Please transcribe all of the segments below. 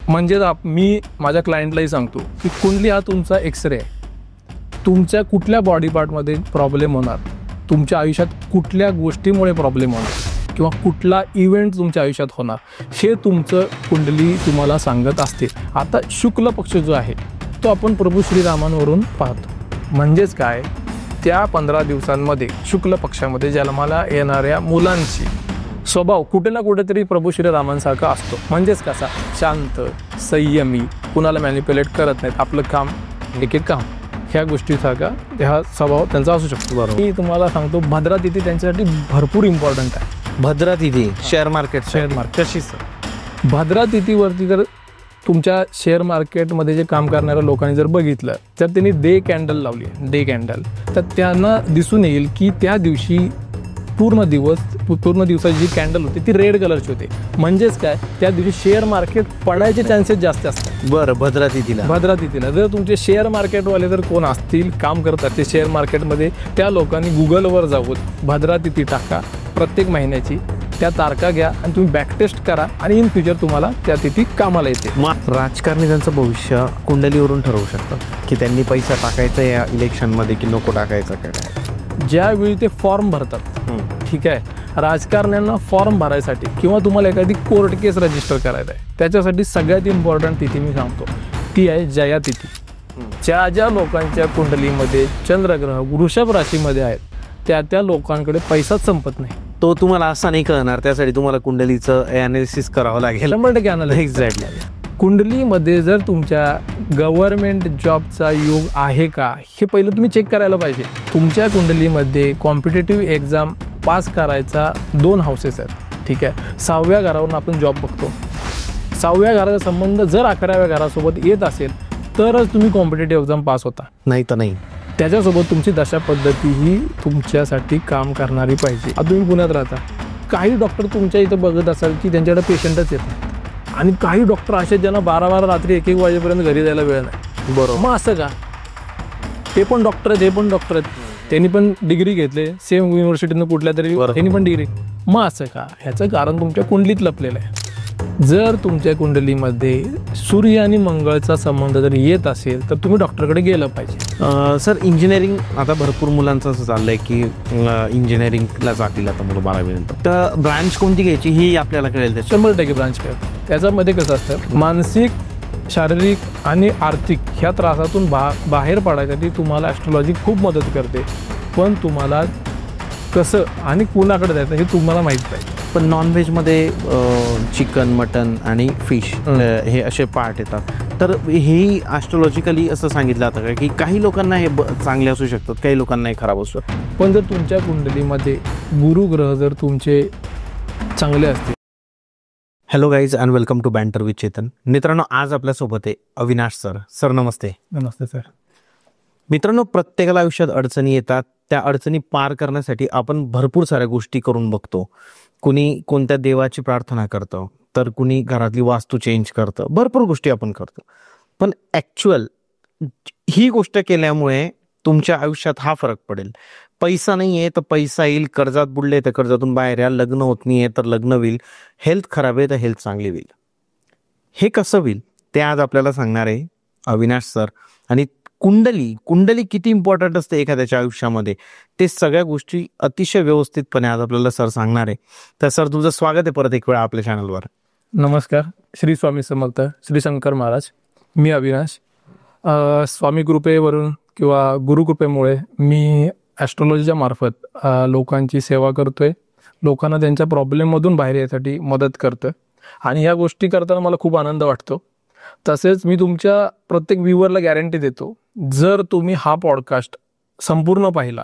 म्हणजे मी माझ्या क्लायंटलाही सांगतो की कुंडली हा तुमचा एक्सरे आहे. तुमच्या कुठल्या बॉडी पार्टमध्ये प्रॉब्लेम होणार, तुमच्या आयुष्यात कुठल्या गोष्टीमुळे प्रॉब्लेम होणार किंवा कुठला इव्हेंट तुमच्या आयुष्यात होणार हे तुमचं कुंडली तुम्हाला सांगत असते. आता शुक्ल पक्ष जो आहे तो आपण प्रभू श्रीरामांवरून पाहतो. म्हणजेच काय, त्या 15 दिवसांमध्ये शुक्ल पक्षामध्ये जन्माला येणाऱ्या मुलांची स्वभाव कुठे ना कुठेतरी प्रभू श्रीरामांसारखा असतो. म्हणजेच कसा, शांत, संयमी, कुणाला मॅनिप्युलेट करत नाहीत, आपलं काम एक काम, ह्या गोष्टीसारखा हा स्वभाव त्यांचा असू शकतो. बरोबर. मी तुम्हाला सांगतो, भद्रा तिथी त्यांच्यासाठी भरपूर इम्पॉर्टंट आहे. भद्रा तिथी शेअर मार्केट तशीच भद्रा तिथीवरती जर तुमच्या शेअर मार्केटमध्ये जे काम करणाऱ्या लोकांनी जर बघितलं तर त्यांनी डे कॅन्डल लावली, डे कॅन्डल, तर त्यांना दिसून येईल की त्या दिवशी पूर्ण दिवसाची जी कॅन्डल होती ती रेड कलरची होती. म्हणजेच काय, त्या दिवशी शेअर मार्केट पडायचे चान्सेस जास्त असतात. बरं. भद्रा तिथीला जर तुमचे शेअर मार्केटवाले जर कोण असतील, काम करत असतील शेअर मार्केटमध्ये, त्या लोकांनी गुगलवर जाऊन भद्रा तिथी टाका प्रत्येक महिन्याची, त्या तारखा घ्या आणि तुम्ही बॅकटेस्ट करा आणि इन फ्युचर तुम्हाला त्या तिथी कामाला येते. राजकारणी त्यांचं भविष्य कुंडलीवरून ठरवू शकतात की त्यांनी पैसा टाकायचा या इलेक्शनमध्ये की नको टाकायचा. काय ज्यावेळी ते फॉर्म भरतात, ठीक आहे, राजकारण्यांना फॉर्म भरायसाठी किंवा तुम्हाला एखादी कोर्ट केस रजिस्टर करायचं आहे, त्याच्यासाठी सगळ्यात इम्पॉर्टंट तिथी मी सांगतो ती आहे जया तिथी. ज्या लोकांच्या कुंडलीमध्ये चंद्रग्रह वृषभ राशीमध्ये आहेत त्या लोकांकडे पैसाच संपत नाही. तो तुम्हाला असा नाही कळणार, त्यासाठी तुम्हाला कुंडलीचं ॲनालिसिस करावं लागेल. 100% ॲनालिसिस. एक्झॅक्टली. कुंडलीमध्ये जर तुमच्या गव्हर्नमेंट जॉबचा योग आहे का हे पहिलं तुम्ही चेक करायला पाहिजे. तुमच्या कुंडलीमध्ये कॉम्पिटेटिव्ह एक्झाम पास करायचा 2 हाऊसेस आहेत, ठीक आहे. 6व्या घरावरून आपण जॉब बघतो. 6व्या घराचा संबंध जर 11व्या घरासोबत येत असेल तरच तुम्ही कॉम्पिटेटिव्ह एक्झाम पास होता, नाही तर नाही. त्याच्यासोबत तुमची दशा पद्धती ही तुमच्यासाठी काम करणारी पाहिजे. आता तुम्ही पुण्यात राहता, काही डॉक्टर तुमच्या इथं बघत असाल की त्यांच्याकडे पेशंटच येत नाही, आणि काही डॉक्टर असे ज्यांना 12 रात्री 1 वाजेपर्यंत घरी जायला वेळ नाही. बरोबर. मग असं का, ते पण डॉक्टर आहेत, हे पण डॉक्टर आहेत, त्यांनी पण डिग्री घेतले सेम युनिव्हर्सिटीनं कुठल्या तरी, त्यांनी पण डिग्री. मग असं का, ह्याचं कारण तुमच्या कुंडलीत लपलेलं आहे. जर तुमच्या कुंडलीमध्ये सूर्य आणि मंगळचा संबंध जर येत असेल तर तुम्ही डॉक्टरकडे गेलं पाहिजे. सर, इंजिनिअरिंग आता भरपूर मुलांचं असं चाललं आहे की इंजिनिअरिंगला जातील आता मुलं 12वी नंतर, तर ब्रांच कोणती घ्यायची ही आपल्याला कळेल. 100% ब्रांच कळेल. त्याच्यामध्ये कसं असतं, मानसिक, शारीरिक आणि आर्थिक ह्या त्रासातून बाहेर पडायसाठी तुम्हाला ॲस्ट्रॉलॉजी खूप मदत करते. पण तुम्हाला कसं आणि कुणाकडे जायचं हे तुम्हाला माहीत पाहिजे. पण नॉनव्हेजमध्ये चिकन, मटन आणि फिश हे असे पार्ट येतात, तर हेही ॲस्ट्रॉलॉजिकली असं सांगितलं जातं का की काही लोकांना हे चांगले असू शकतात, काही लोकांना हे खराब असू शकतात. पण जर तुमच्या कुंडलीमध्ये गुरुग्रह जर तुमचे चांगले असतील. Hello guys and welcome to banter with Chetan. मित्रांनो, आज आपल्यासोबत आहे अविनाश सर. सर नमस्ते. नमस्ते सर. मित्रांनो, प्रत्येकाला आयुष्यात अडचणी येतात. त्या अडचणी पार करण्यासाठी आपण भरपूर साऱ्या गोष्टी करून बघतो. कुणी कोणत्या देवाची प्रार्थना करतं, तर कुणी घरातली वास्तू चेंज करतं, भरपूर गोष्टी आपण करतो. पण ॲक्च्युअल ही गोष्ट केल्यामुळे तुमच्या आयुष्यात हा फरक पडेल. पैसा नाही आहे तर पैसा येईल, कर्जात बुडले तर कर्जातून बाहेर या, लग्न होत नाही आहे तर लग्न होईल, हेल्थ खराब आहे तर हेल्थ चांगली होईल. हे कसं होईल ते आज आपल्याला सांगणार आहे अविनाश सर. आणि कुंडली किती इम्पॉर्टंट असते एखाद्याच्या आयुष्यामध्ये, ते सगळ्या गोष्टी अतिशय व्यवस्थितपणे आज आपल्याला सर सांगणार आहे. तर सर, तुमचं स्वागत आहे परत एक वेळा आपल्या चॅनलवर. नमस्कार. श्री स्वामी समर्थ, श्री शंकर महाराज. मी अविनाश. स्वामी कृपेवरून किंवा गुरुकृपेमुळे मी ॲस्ट्रॉलॉजीच्या मार्फत लोकांची सेवा करतोय, लोकांना त्यांच्या प्रॉब्लेममधून बाहेर यायसाठी मदत करतोय, आणि ह्या गोष्टी करताना मला खूप आनंद वाटतो. तसेच मी तुमच्या प्रत्येक व्ह्यूअरला गॅरंटी देतो, जर तुम्ही हा पॉडकास्ट संपूर्ण पाहिला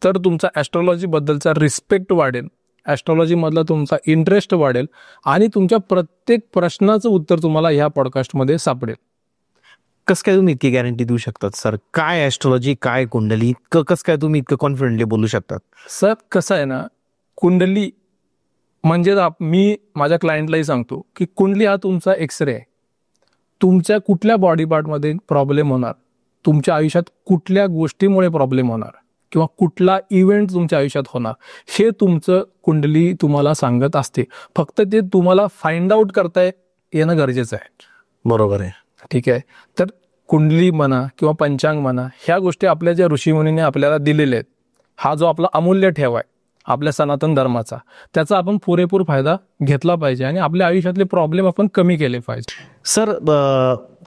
तर तुमचा ॲस्ट्रॉलॉजीबद्दलचा रिस्पेक्ट वाढेल, ॲस्ट्रॉलॉजीमधला तुमचा इंटरेस्ट वाढेल, आणि तुमच्या प्रत्येक प्रश्नाचं उत्तर तुम्हाला ह्या पॉडकास्टमध्ये सापडेल. कसं काय तुम्ही इतकी गॅरंटी देऊ शकतात सर? काय ॲस्ट्रॉलॉजी, काय कुंडली, कसं काय तुम्ही इतकं कॉन्फिडेंटली बोलू शकतात? सर, कसं आहे ना, कुंडली म्हणजे मी माझ्या क्लायंटलाही सांगतो की कुंडली हा तुमचा एक्सरे आहे. तुमच्या कुठल्या बॉडी पार्टमध्ये प्रॉब्लेम होणार, तुमच्या आयुष्यात कुठल्या गोष्टीमुळे प्रॉब्लेम होणार किंवा कुठला इव्हेंट तुमच्या आयुष्यात होणार हे तुमचं कुंडली तुम्हाला सांगत असते. फक्त ते तुम्हाला फाइंड आउट करता येणं गरजेचं आहे. बरोबर आहे. ठीक आहे. तर कुंडली म्हणा किंवा पंचांग म्हणा, ह्या गोष्टी आपल्या ज्या ऋषीमुनीने आपल्याला दिलेल्या आहेत, हा जो आपला अमूल्य ठेवा आहे आपल्या सनातन धर्माचा, त्याचा आपण पुरेपूर फायदा घेतला पाहिजे आणि आपल्या आयुष्यातले प्रॉब्लेम आपण कमी केले पाहिजे. सर,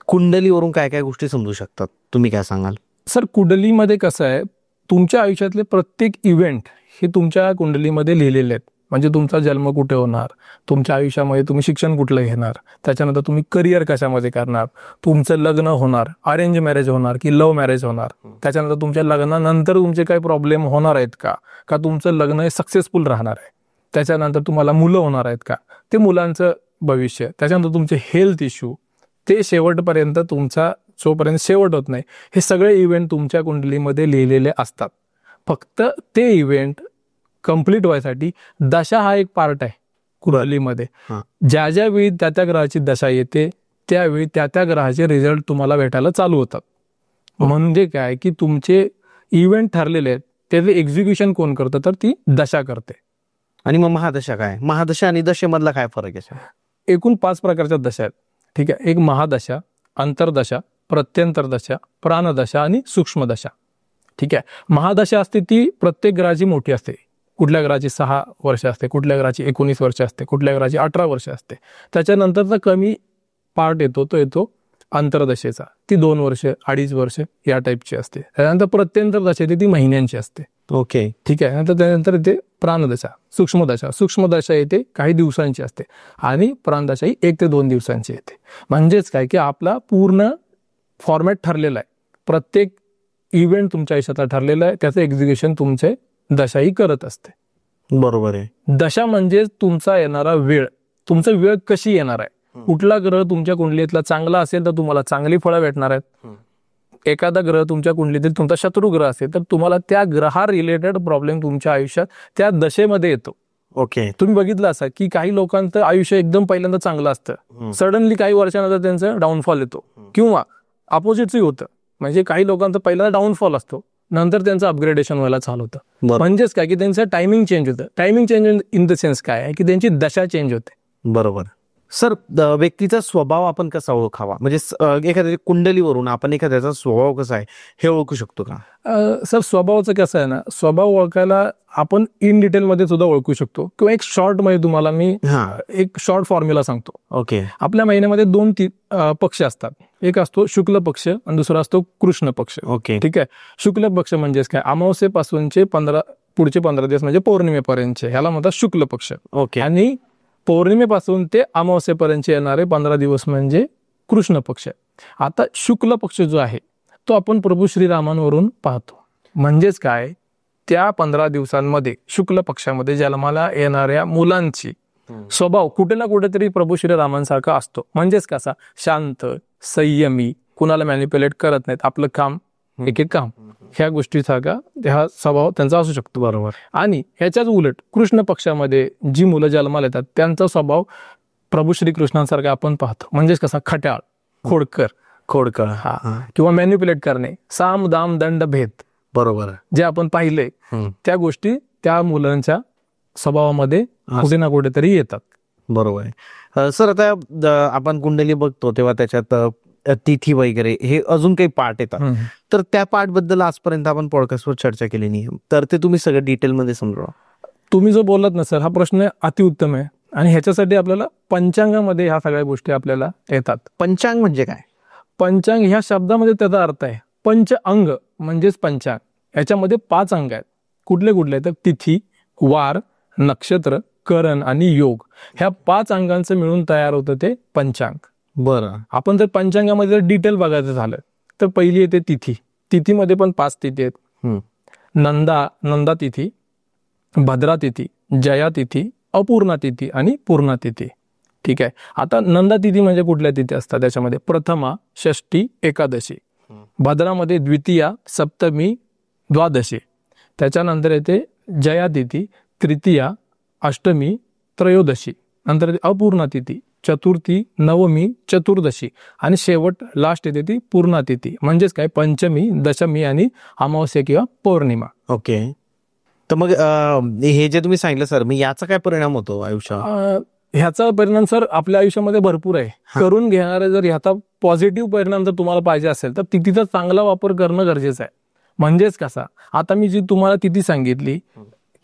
कुंडलीवरून काय काय गोष्टी समजू शकतात, तुम्ही काय सांगाल? सर, कुंडलीमध्ये कसं आहे, तुमच्या आयुष्यातले प्रत्येक इव्हेंट हे तुमच्या कुंडलीमध्ये लिहिलेले आहेत. म्हणजे तुमचा जन्म कुठे होणार, तुमच्या आयुष्यामध्ये तुम्ही शिक्षण कुठलं घेणार, त्याच्यानंतर तुम्ही करिअर कशामध्ये करणार, तुमचं लग्न होणार, अरेंज मॅरेज होणार की लव्ह मॅरेज होणार, त्याच्यानंतर तुमच्या लग्नानंतर तुमचे काही प्रॉब्लेम होणार आहेत का तुमचं लग्न हे सक्सेसफुल राहणार आहे, त्याच्यानंतर तुम्हाला मुलं होणार आहेत का, ते मुलांचं भविष्य, त्याच्यानंतर तुमचे हेल्थ इश्यू, ते शेवटपर्यंत तुमचा जोपर्यंत शेवट होत नाही, हे सगळे इव्हेंट तुमच्या कुंडलीमध्ये लिहिलेले असतात. फक्त ते इव्हेंट कंप्लीट व्हायसाठी दशा हा एक पार्ट आहे कुंडलीमध्ये. ज्या ज्या वेळी त्या ग्रहाची दशा येते त्यावेळी त्या ग्रहाचे रिझल्ट तुम्हाला भेटायला चालू होतात. म्हणजे काय की तुमचे इव्हेंट ठरलेले आहेत, त्याचे एक्झिक्युशन कोण करतं, तर ती दशा करते. आणि मग महादशा काय, महादशा आणि दशेमधला काय फरक आहे? एकूण 5 प्रकारच्या दशा आहेत. ठीक आहे. एक महादशा, अंतरदशा, प्रत्यंतरदशा, प्राणदशा आणि सूक्ष्मदशा. ठीक आहे. महादशा असते ती प्रत्येक ग्रहाची मोठी असते. कुठल्या ग्रहाची 6 वर्ष असते, कुठल्या ग्रहाची 19 वर्ष असते, कुठल्या ग्रहाची 18 वर्ष असते. त्याच्यानंतरचा कमी पार्ट येतो, तो येतो अंतरदशेचा, ती 2 वर्ष 2.5 वर्ष या टाईपची असते. त्यानंतर प्रत्यंतरदशा येते, ती महिन्यांची असते. ओके. ठीक आहे. नंतर त्यानंतर येते प्राणदशा, सूक्ष्मदशा येते काही दिवसांची असते आणि प्राणदशा ही 1 ते 2 दिवसांची येते. म्हणजेच काय की आपला पूर्ण फॉर्मॅट ठरलेला आहे, प्रत्येक इव्हेंट तुमच्या आयुष्यातला ठरलेला आहे, त्याचं एक्झिक्युशन तुमचे दशाही करत असते. बरोबर आहे. दशा म्हणजे तुमचा येणारा वेळ, तुमचा वेळ कशी येणार आहे, कुठला ग्रह तुमच्या कुंडलीतला चांगला असेल तर तुम्हाला चांगली फळं भेटणार आहेत, एखादा ग्रह तुमच्या कुंडलीतील तुमचा शत्रू ग्रह असेल तर तुम्हाला त्या ग्रहा रिलेटेड प्रॉब्लेम तुमच्या आयुष्यात त्या दशेमध्ये येतो. ओके. तुम्ही बघितलं असा की काही लोकांचं आयुष्य एकदम पहिल्यांदा चांगलं असतं, सडनली काही वर्षानंतर त्यांचं डाऊनफॉल येतो, किंवा अपोजिटही होतं. म्हणजे काही लोकांचं पहिल्यांदा डाऊनफॉल असतो, नंतर त्यांचं अपग्रेडेशन व्हायला चालू होतं. म्हणजेच काय की त्यांचं टायमिंग चेंज होतं. Timing change in the sense काय आहे की त्यांची दशा चेंज होते. बरोबर. सर, व्यक्तीचा स्वभाव आपण कसा ओळखावा, म्हणजे एखाद्या कुंडलीवरून आपण एखाद्याचा स्वभाव कसा आहे हे ओळखू शकतो का? सर, स्वभावाचं कसं आहे ना, स्वभाव ओळखायला आपण इन डिटेलमध्ये सुद्धा ओळखू शकतो, किंवा एक शॉर्ट मध्ये तुम्हाला मी एक शॉर्ट फॉर्म्युला सांगतो. ओके. आपल्या महिन्यामध्ये 2 पक्ष असतात. एक असतो शुक्ल पक्ष आणि दुसरा असतो कृष्ण पक्ष. ओके. ठीक आहे. शुक्ल पक्ष म्हणजेच काय, अमावस्येपासूनचे पुढचे 15 दिवस म्हणजे पौर्णिमेपर्यंतचे, ह्याला म्हणतात शुक्ल पक्ष. ओके. आणि पौर्णिमेपासून ते अमावस्येपर्यंत येणारे 15 दिवस म्हणजे कृष्ण पक्ष. आता शुक्ल पक्ष जो आहे तो आपण प्रभू श्रीरामांवरून पाहतो. म्हणजेच काय, त्या 15 दिवसांमध्ये शुक्ल पक्षामध्ये जन्माला येणाऱ्या मुलांची स्वभाव कुठे ना कुठेतरी प्रभू श्रीरामांसारखा असतो. म्हणजेच कसा, शांत, संयमी, कुणाला मॅनिप्युलेट करत नाहीत, आपलं काम एक काम, ह्या गोष्टीसारखा हा स्वभाव त्यांचा असू शकतो. बरोबर. आणि ह्याच्याच उलट कृष्ण पक्षामध्ये जी मुलं जन्माला येतात त्यांचा स्वभाव प्रभू श्रीकृष्णांसारखा आपण पाहतो. म्हणजेच कसा, खट्याळ, खोडकर हा, किंवा मॅनिप्युलेट करणे, साम दाम दंड भेद. बरोबर. जे आपण पाहिले त्या गोष्टी त्या मुलांच्या स्वभावामध्ये कुठे ना कुठेतरी येतात. बरोबर आहे. सर, आता आपण कुंडली बघतो तेव्हा त्याच्यात तिथी वगैरे हे अजून काही पार्ट येतात, तर त्या पार्ट बद्दल आजपर्यंत आपण पॉडकास्टवर चर्चा केली नाही, तर ते तुम्ही सगळं डिटेलमध्ये समजवा. तुम्ही जो बोललात ना सर, हा प्रश्न अतिउत्तम आहे आणि ह्याच्यासाठी आपल्याला पंचांगामध्ये ह्या सगळ्या गोष्टी आपल्याला येतात. पंचांग म्हणजे काय? पंचांग ह्या शब्दामध्ये त्याचा अर्थ आहे पंच अंग, म्हणजेच पंचांग. याच्यामध्ये 5 अंग आहेत. कुठले आहेत तर तिथी, वार, नक्षत्र, करण आणि योग, ह्या 5 अंगांचं मिळून तयार होतं ते पंचांग. बरं. आपण जर पंचांगामध्ये जर डिटेल बघायचं झालं तर पहिली येते तिथी. तिथीमध्ये पण 5 तिथी आहेत. नंदा तिथी, भद्रा तिथी, जया तिथी, अपूर्णा तिथी आणि पूर्णा तिथी. ठीक आहे. आता नंदा तिथी म्हणजे कुठल्या तिथी असतात, त्याच्यामध्ये प्रथमा, षष्ठी, एकादशी. भद्रामध्ये द्वितीया, सप्तमी, द्वादशी. त्याच्यानंतर येते जया तिथी, तृतीया, अष्टमी, त्रयोदशी. नंतर येते अपूर्णा तिथी, चतुर्थी, नवमी, चतुर्दशी आणि शेवट लास्ट येते ती पूर्णा तिथी. म्हणजेच काय, पंचमी, दशमी आणि अमावस्या किंवा पौर्णिमा. ओके. तर मग हे जे तुम्ही सांगितलं सर, मग याचा काय परिणाम होतो आयुष्यात? ह्याचा परिणाम सर आपल्या आयुष्यामध्ये भरपूर आहे. करून घेणारे जर ह्याचा पॉझिटिव्ह परिणाम जर तुम्हाला पाहिजे असेल तर तिथीचा चांगला वापर करणं गरजेचं आहे. म्हणजेच कसा, आता मी जी तुम्हाला तिथी सांगितली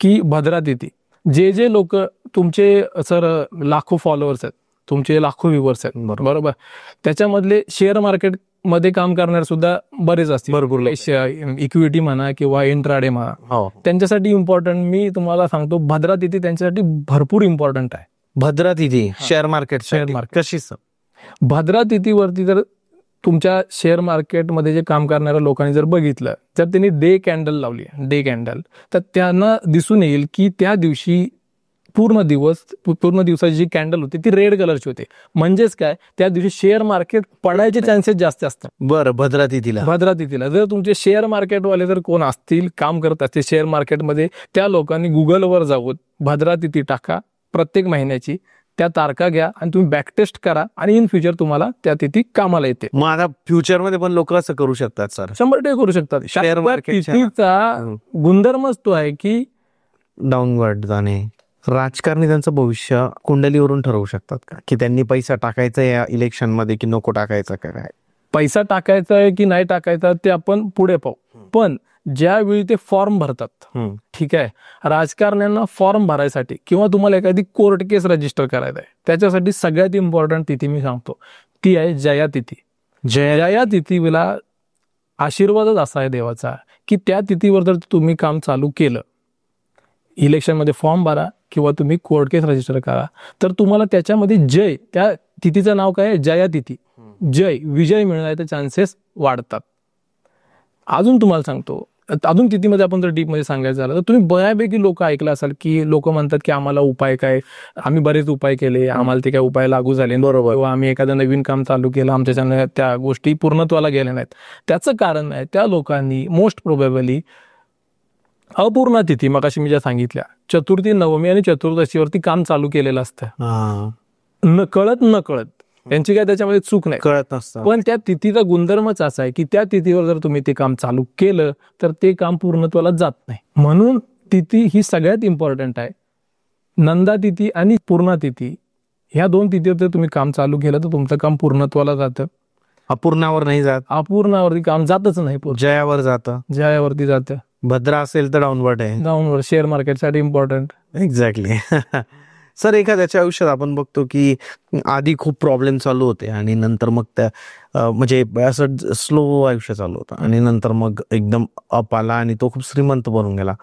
की भद्रा तिथी, जे लोक तुमचे सर लाखो फॉलोअर्स आहेत, तुमचे लाखो व्ह्युअर्स आहेत, बरोबर, त्याच्यामधले शेअर मार्केट मध्ये काम करणारे सुद्धा बरेच असतील, भरपूर इक्विटी म्हणा किंवा इंट्राडे म्हणा, त्यांच्यासाठी इम्पॉर्टंट मी तुम्हाला सांगतो भद्रा तिथी त्यांच्यासाठी भरपूर इम्पॉर्टंट आहे. भद्रा तिथी शेअर मार्केट कशी सर? भद्रा तिथीवरती जर तुमच्या शेअर मार्केटमध्ये जे काम करणाऱ्या लोकांनी जर बघितलं, जर त्यांनी डे कॅन्डल लावली, डे कॅन्डल, तर त्यांना दिसून येईल की त्या दिवशी पूर्ण दिवसाची जी कॅन्डल होती ती रेड कलरची होती. म्हणजेच काय, त्या दिवशी शेअर मार्केट पडायचे चान्सेस जास्त असतात. बरं, भद्रा तिथीला जर तुमचे शेअर मार्केटवाले जर कोण असतील, काम करत असतील शेअर मार्केटमध्ये, त्या लोकांनी गुगलवर जाऊन भद्रा तिथी टाका प्रत्येक महिन्याची, त्या तारखा घ्या आणि तुम्ही बॅकटेस्ट करा आणि इन फ्युचर तुम्हाला त्या तिथी कामाला येते. मग आता फ्युचरमध्ये पण लोक असं करू शकतात सर? 100% करू शकतात. शेअर मार्केटचा गुणधर्मच तो आहे की डाऊनवर्ड जाणे. राजकारणी त्यांचं भविष्य कुंडलीवरून ठरवू शकतात का, की त्यांनी पैसा टाकायचा या इलेक्शन मध्ये की नको टाकायचा? काय पैसा टाकायचा आहे की नाही टाकायचा ते आपण पुढे पाहू. पण ज्यावेळी ते फॉर्म भरतात, ठीक आहे, राजकारण्यांना फॉर्म भरायसाठी किंवा तुम्हाला एखादी कोर्ट केस रजिस्टर करायचं आहे, त्याच्यासाठी सगळ्यात इम्पॉर्टंट तिथी मी सांगतो ती आहे जया तिथी. जया तिथीला आशीर्वादच असा आहे देवाचा की त्या तिथीवर जर तुम्ही काम चालू केलं, इलेक्शनमध्ये फॉर्म भरा किंवा तुम्ही कोर्ट केस रजिस्टर करा, तर तुम्हाला त्याच्यामध्ये जय, त्या तिथीचं नाव काय आहे, जया तिथी, जय, विजय मिळण्याचे चान्सेस वाढतात. अजून तुम्हाला सांगतो, अजून तिथीमध्ये आपण जर डीपमध्ये सांगायचं झालं तर तुम्ही बऱ्यापैकी लोक ऐकलं असाल की लोक म्हणतात की आम्हाला उपाय काय, आम्ही बरेच उपाय केले, आम्हाला ते काय उपाय लागू झाले, बरोबर, किंवा आम्ही एखादं नवीन काम चालू केलं, आमच्याच्यानं त्या गोष्टी पूर्णत्वाला गेल्या नाहीत. त्याचं कारण आहे त्या लोकांनी मोस्ट प्रोबेबली अपूर्ण तिथी, मगाशी मी ज्या सांगितल्या, चतुर्थी, नवमी आणि चतुर्दशीवरती काम चालू केलेलं असतं, नकळत त्यांची काय त्याच्यामध्ये चूक नाही, कळत नसतं. पण त्या तिथीचा गुणधर्मच असा आहे की त्या तिथीवर जर तुम्ही ते काम चालू केलं तर ते काम पूर्णत्वाला जात नाही. म्हणून तिथी ही सगळ्यात इम्पॉर्टंट आहे. नंदा तिथी आणि पूर्णा तिथी, ह्या दोन तिथीवर जर तुम्ही काम चालू केलं तर तुमचं काम पूर्णत्वाला जातं. अपूर्णावर नाही जात, अपूर्णावरती काम जातच नाही, जयावर जातं, जयावरती जातं. भद्रा असेल तर डाऊनवर्ड आहे, डाऊनवर्ड शेअर मार्केटसाठी इम्पॉर्टंट. एक्झॅक्टली. सर, एखाद्याच्या आयुष्यात आपण बघतो की आधी खूप प्रॉब्लेम चालू होते आणि नंतर मग त्या म्हणजे असं स्लो आयुष्य चालू होतं आणि नंतर मग एकदम अप आला आणि तो खूप श्रीमंत बनून गेला,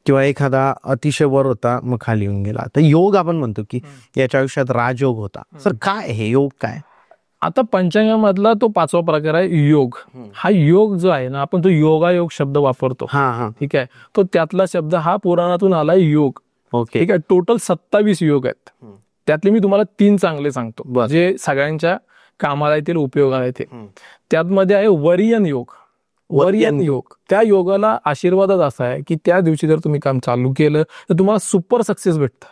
किंवा एखादा अतिशय वर होता मग खाली येऊन गेला. तर योग आपण म्हणतो की याच्या आयुष्यात राजयोग होता. सर, काय हे योग काय? आता पंचांगामधला तो 5वा प्रकार आहे योग. हा योग जो आहे ना, आपण जो योगायोग शब्द वापरतो, ठीक आहे, तो त्यातला शब्द हा पुराणातून आलाय योग. ओके, ठीक आहे. टोटल 27 योग आहेत. त्यातले मी तुम्हाला 3 चांगले सांगतो जे सगळ्यांच्या कामाला येतील, उपयोगाला येतील. त्यामध्ये आहे वरियन योग. वरियन योग, त्या योगाला आशीर्वादच असा आहे की त्या दिवशी जर तुम्ही काम चालू केलं तर तुम्हाला सुपर सक्सेस भेटतं.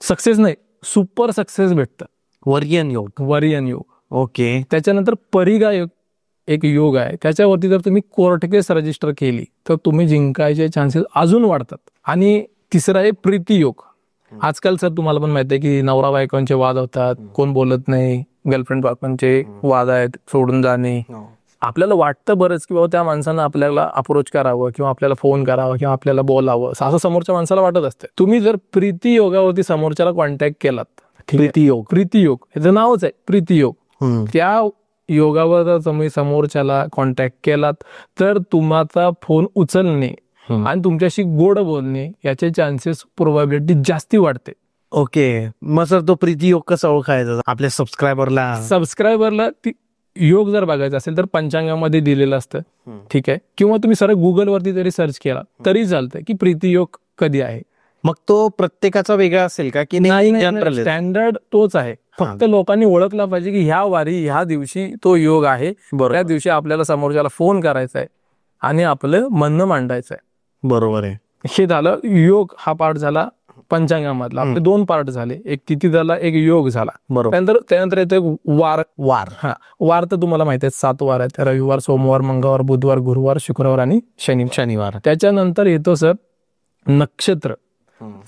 सक्सेस नाही, सुपर सक्सेस भेटतं. वरियन योग. ओके. त्याच्यानंतर परिगा योग एक योग आहे, त्याच्यावरती जर तुम्ही कोर्ट केस रजिस्टर केली तर तुम्ही जिंकायचे चान्सेस अजून वाढतात. आणि तिसरा आहे प्रीती योग. आजकाल सर तुम्हाला पण माहिती आहे की नवरा बायकोंचे वाद होतात, कोण बोलत नाही, गर्लफ्रेंड बायकोंचे वाद आहेत, सोडून जाणे. आपल्याला वाटतं बरंच की बाबा त्या माणसानं आपल्याला अप्रोच करावं किंवा आपल्याला फोन करावा किंवा आपल्याला बोलावं, असं समोरच्या माणसाला वाटत असते. तुम्ही जर प्रीती योगावरती समोरच्याला कॉन्टॅक्ट केलात, प्रीती योग ह्याचं नावच आहे प्रीती योग, त्या योगावर जर तुम्ही समोरच्याला कॉन्टॅक्ट केलात तर तुम्हाला फोन उचलणे आणि तुमच्याशी गोड बोलणे याचे चान्सेस, प्रोबॅबिलिटी जास्ती वाढते. ओके. मग सर, तो प्रीती योग कसा ओळखायचा आपल्या सबस्क्रायबरला ती योग जर बघायचा असेल तर पंचांगामध्ये दिलेलं असतं, ठीक आहे, किंवा तुम्ही सरळ गुगलवरती जरी सर्च केला तरी चालतंय की प्रीती योग कधी आहे. मग तो प्रत्येकाचा वेगळा असेल का की नाही? स्टँडर्ड तोच आहे. फक्त लोकांनी ओळखला पाहिजे की ह्या दिवशी तो योग आहे, त्या दिवशी आपल्याला समोरच्याला फोन करायचा आहे आणि आपलं म्हणणं मांडायचं आहे. बरोबर आहे. हे झालं योग, हा पार्ट झाला पंचांगामधला. आपले 2 पार्ट झाले, एक तिथी झाला, एक योग झाला. बरोबर. त्यानंतर येतो वार. वार तर तुम्हाला माहिती आहे 7 वार आहेत, रविवार, सोमवार, मंगळवार, बुधवार, गुरुवार, शुक्रवार आणि शनिवार. त्याच्यानंतर येतो सर नक्षत्र.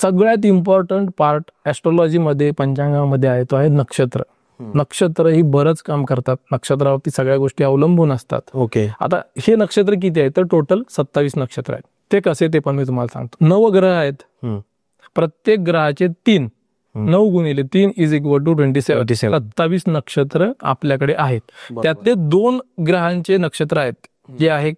सगळ्यात इम्पॉर्टंट पार्ट ॲस्ट्रॉलॉजीमध्ये पंचांगामध्ये आहे तो आहे नक्षत्र. नक्षत्र ही बरंच काम करतात, नक्षत्रावरती सगळ्या गोष्टी अवलंबून असतात. ओके. आता हे नक्षत्र किती आहे तर टोटल 27 नक्षत्र आहेत. ते कसे ते पण मी तुम्हाला सांगतो. 9 ग्रह आहेत, प्रत्येक ग्रहाचे 3, 9 गुणिले 3 इज इक्वल टू 27. 27 नक्षत्र आपल्याकडे आहेत. त्यातले 2 ग्रहांचे नक्षत्र आहेत जे आहे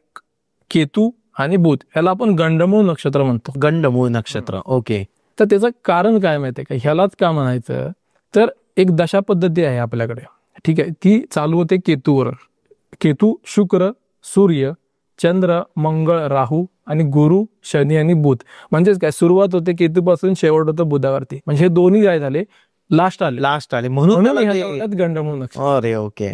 केतू आणि बुध. याला आपण गंडमूळ नक्षत्र म्हणतो. गंडमूळ नक्षत्र. ओके. तर त्याचं कारण काय माहितीये का, ह्यालाच का म्हणायचं तर एक दशा पद्धती आहे आपल्याकडे, ठीक आहे. ती चालू होते केतूवर. केतू, शुक्र, सूर्य, चंद्र, मंगळ, राहू आणि गुरु, शनी आणि बुध. म्हणजेच काय, सुरुवात होते केतूपासून, शेवट होतं बुधावरती. म्हणजे हे दोन्ही काय झाले, लास्ट आले म्हणून गंडमूळ नक्षत्र. अरे ओके.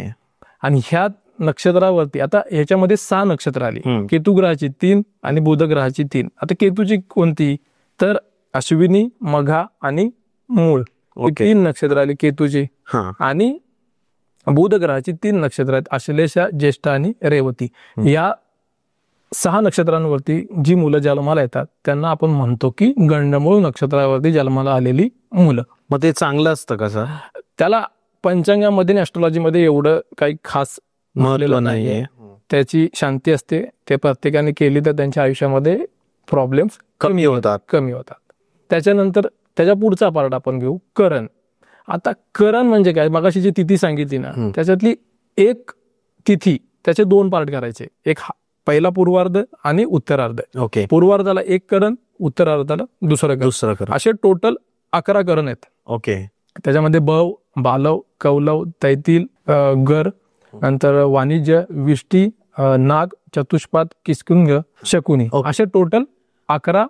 आणि ह्या नक्षत्रावरती आता ह्याच्यामध्ये 6 नक्षत्र आली. केतू ग्रहाची 3 आणि बुध ग्रहाची 3. आता केतूची कोणती तर अश्विनी, मघा आणि मूळ, 3 नक्षत्र आली केतूची. आणि बुध ग्रहाची 3 नक्षत्र आहेत, आश्लेषा, ज्येष्ठा आणि रेवती. या 6 नक्षत्रांवरती जी मुलं जन्माला येतात त्यांना आपण म्हणतो की गंडमूळ नक्षत्रावरती जन्माला आलेली मुलं. मग ते चांगलं असतं कसं, त्याला पंचांगामध्ये ॲस्ट्रॉलॉजीमध्ये एवढं काही खास महत्व नाहीये. त्याची शांती असते. ते प्रत्येकाने केली तर त्यांच्या आयुष्यामध्ये प्रॉब्लेम्स कमी होतात. त्याच्यानंतर त्याच्या पुढचा पार्ट आपण घेऊ, करण. आता करण म्हणजे काय, मगाशी जी तिथी सांगितली ना त्याच्यातली एक तिथी त्याचे 2 पार्ट करायचे. एक पहिला पूर्वार्ध आणि उत्तरार्ध. ओके. पूर्वार्धाला 1 करण, उत्तरार्धाला दुसरं करण. असे टोटल 11 करण आहेत. ओके. त्याच्यामध्ये बव, बालव, कौलव, तैतील, गर, नंतर वाणिज्य, विष्टी, नाग, चतुष्पाद, किस्कुंग, शकुनी, असे टोटल 11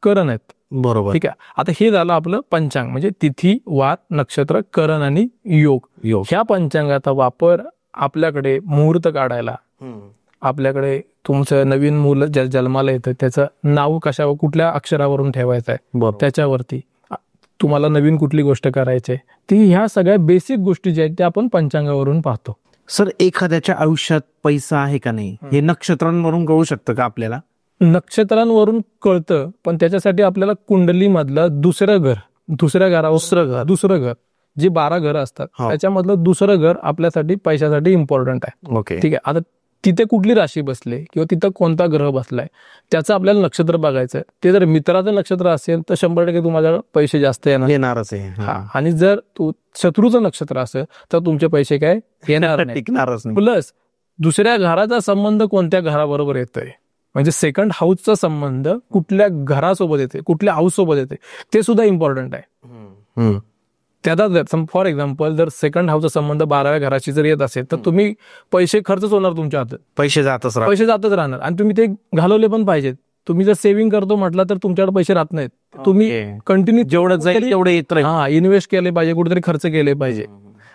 करण आहेत. बरोबर. ठीक आहे. आता हे झालं आपलं पंचांग, म्हणजे तिथी, वार, नक्षत्र, करण आणि योग. ह्या पंचांगाचा वापर आपल्याकडे मुहूर्त काढायला, आपल्याकडे तुमचं नवीन मुलं जन्माला येतं त्याचं नाव कशावर, कुठल्या अक्षरावरून ठेवायचं आहे, त्याच्यावरती तुम्हाला नवीन कुठली गोष्ट करायची ती, ह्या सगळ्या बेसिक गोष्टी ज्या आहेत त्या आपण पंचांगावरून पाहतो. सर, एखाद्याच्या आयुष्यात पैसा आहे का नाही हे नक्षत्रांवरून कळू शकतं का आपल्याला? नक्षत्रांवरून कळतं, पण त्याच्यासाठी आपल्याला कुंडलीमधलं दुसरं घर जे 12 घर असतात त्याच्यामधलं दुसरं घर आपल्यासाठी पैशासाठी इम्पॉर्टंट आहे. ओके. ठीक आहे. आता तिथे कुठली राशी बसले किंवा तिथं कोणता ग्रह बसलाय त्याचं आपल्याला नक्षत्र बघायचं. ते जर मित्राचं नक्षत्र असेल तर 100% तुम्हाला पैसे जास्त येणारच आहे. आणि जर शत्रूचं नक्षत्र असेल तर तुमचे पैसे काय येणार नाही. प्लस दुसऱ्या घराचा संबंध कोणत्या घराबरोबर येतोय, म्हणजे सेकंड हाऊसचा संबंध कुठल्या घरासोबत येते, कुठल्या हाऊस सोबत येते, ते सुद्धा इम्पॉर्टंट आहे. त्याचा फॉर एक्झाम्पल जर सेकंड हाऊसचा संबंध 12व्या घराशी जर येत असेल तर तुम्ही पैसे खर्चच होणार, तुमच्या हातात पैसे जातच राहणार. आणि तुम्ही ते घालवले पण पाहिजेत. तुम्ही जर सेव्हिंग करतो म्हटलं तर तुमच्याकडे पैसे राहत नाहीत. तुम्ही कंटिन्यू जेवढं जाईल तेवढं येत राहील. इन्व्हेस्ट केले पाहिजे, कुठेतरी खर्च केले पाहिजे.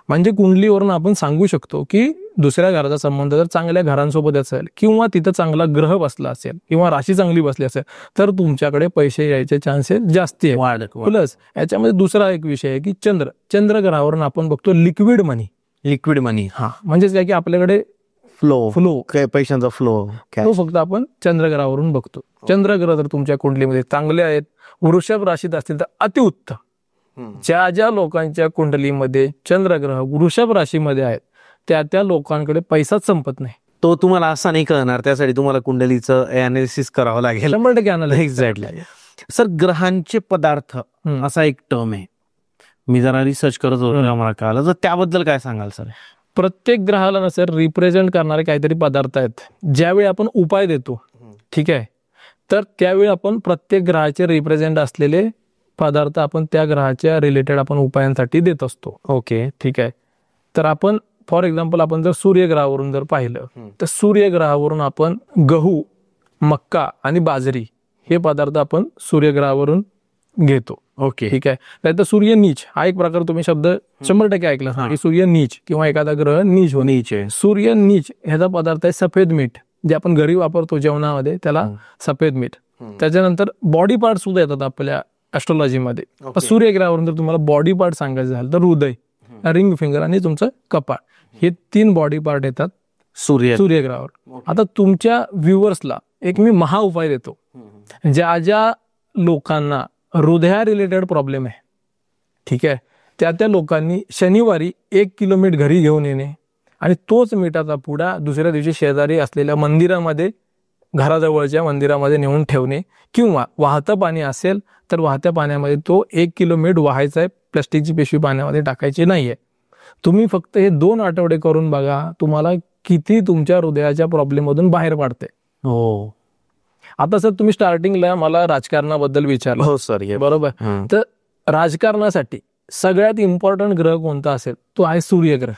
म्हणजे कुंडलीवरून आपण सांगू शकतो की दुसऱ्या घराचा संबंध जर चांगल्या घरांसोबत असेल किंवा तिथं चांगला ग्रह बसला असेल किंवा राशी चांगली बसली असेल तर तुमच्याकडे पैसे यायचे चान्सेस जास्त आहे. प्लस याच्यामध्ये दुसरा एक विषय आहे की चंद्र ग्रहावरून आपण बघतो लिक्विड मनी. म्हणजेच काय की आपल्याकडे फ्लो पैशांचा फ्लो तो फक्त आपण चंद्रग्रहावरून बघतो. चंद्रग्रह जर तुमच्या कुंडलीमध्ये चांगले आहेत, वृषभ राशीत असतील तर अतिउत्तम. ज्या लोकांच्या कुंडलीमध्ये चंद्रग्रह वृषभ राशीमध्ये आहेत त्या लोकांकडे पैसाच संपत नाही. तो तुम्हाला असा नाही कळणार, त्यासाठी तुम्हाला कुंडलीचं अनालिसिस करावं लागेल. 100% अनालिसिस. एक्झॅक्टली. सर, ग्रहांचे पदार्थ असा एक टर्म आहे, मी जरा रिसर्च करत होतो, मला कळालं. तर त्याबद्दल काय सांगाल सर? प्रत्येक ग्रहाला ना सर रिप्रेझेंट करणारे काहीतरी पदार्थ आहेत. ज्यावेळी आपण उपाय देतो, ठीक आहे, तर त्यावेळी आपण प्रत्येक ग्रहाचे रिप्रेझेंट असलेले पदार्थ आपण त्या ग्रहाच्या रिलेटेड आपण उपायांसाठी देत असतो. ओके. ठीक आहे. तर आपण फॉर एक्झाम्पल आपण जर सूर्यग्रहावरून जर पाहिलं तर सूर्यग्रहावरून आपण गहू, मक्का आणि बाजरी हे पदार्थ आपण सूर्यग्रहावरून घेतो. ओके. ठीक आहे. नाहीतर सूर्य नीच हा एक प्रकार तुम्ही शब्द 100% ऐकला की सूर्य नीच किंवा एखादा ग्रह नीच आहे. सूर्य नीच ह्याचा पदार्थ आहे सफेद मीठ, जे आपण घरी वापरतो जेवणामध्ये, त्याला सफेद मीठ. त्याच्यानंतर बॉडी पार्ट सुद्धा येतात आपल्या ॲस्ट्रॉलॉजीमध्ये. सूर्यग्रहावरून जर तुम्हाला बॉडी पार्ट सांगायचं झालं तर हृदय, रिंग फिंगर आणि तुमचं कपाळ, हे 3 बॉडी पार्ट येतात सूर्यग्रहावर. आता तुमच्या व्ह्युअर्सला एक मी महा उपाय देतो. ज्या लोकांना हृदया रिलेटेड प्रॉब्लेम आहे, ठीक आहे, त्या लोकांनी शनिवारी 1 किलो मीठ घरी घेऊन येणे आणि तोच मिठाचा पुडा दुसऱ्या दिवशी शेजारी असलेल्या मंदिरामध्ये, घराजवळच्या मंदिरामध्ये नेऊन ठेवणे, किंवा वाहतं पाणी असेल तर वाहत्या पाण्यामध्ये तो 1 किलो मीठ वाहायचा आहे, प्लास्टिकची पिशवी पाण्यामध्ये टाकायची नाहीये. तुम्ही फक्त हे 2 आठवडे करून बघा, तुम्हाला किती तुमच्या हृदयाच्या प्रॉब्लेममधून बाहेर पडते. हो. आता सर तुम्ही स्टार्टिंगला मला राजकारणाबद्दल विचारलं. हो सर, बरोबर. तर राजकारणासाठी सगळ्यात इम्पॉर्टंट ग्रह कोणता असेल, तो आहे सूर्यग्रह.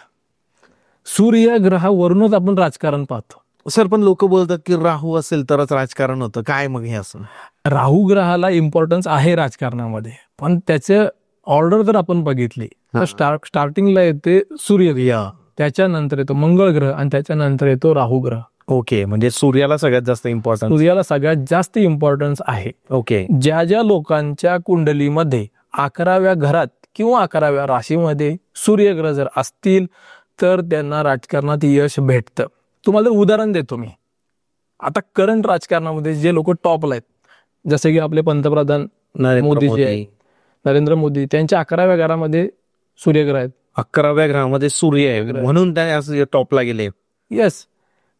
सूर्यग्रहावरूनच आपण राजकारण पाहतो. सर, पण लोक बोलतात की राहू असेल तरच राजकारण होतं, काय मग हे असं? राहू ग्रहाला इम्पॉर्टन्स आहे राजकारणामध्ये, पण त्याचे ऑर्डर जर आपण बघितली तर स्टार्टिंगला येते सूर्यग्रह, त्याच्यानंतर येतो मंगळ ग्रह आणि त्याच्यानंतर येतो राहू ग्रह. ओके, म्हणजे सूर्याला सगळ्यात जास्त इम्पॉर्टन्स. सूर्याला सगळ्यात जास्त इम्पॉर्टन्स आहे. ओके. ज्या लोकांच्या कुंडलीमध्ये 11व्या घरात किंवा 11व्या राशीमध्ये सूर्यग्रह जर असतील तर त्यांना राजकारणात यश भेटतं. तुम्हाला उदाहरण देतो मी. आता करंट राजकारणामध्ये जे लोक टॉपला आहेत, जसे की आपले पंतप्रधान नरेंद्र मोदी, त्यांच्या 11व्या घरामध्ये सूर्यग्रह आहेत. 11व्या घरामध्ये सूर्य आहे म्हणून त्या टॉपला गेले. येस,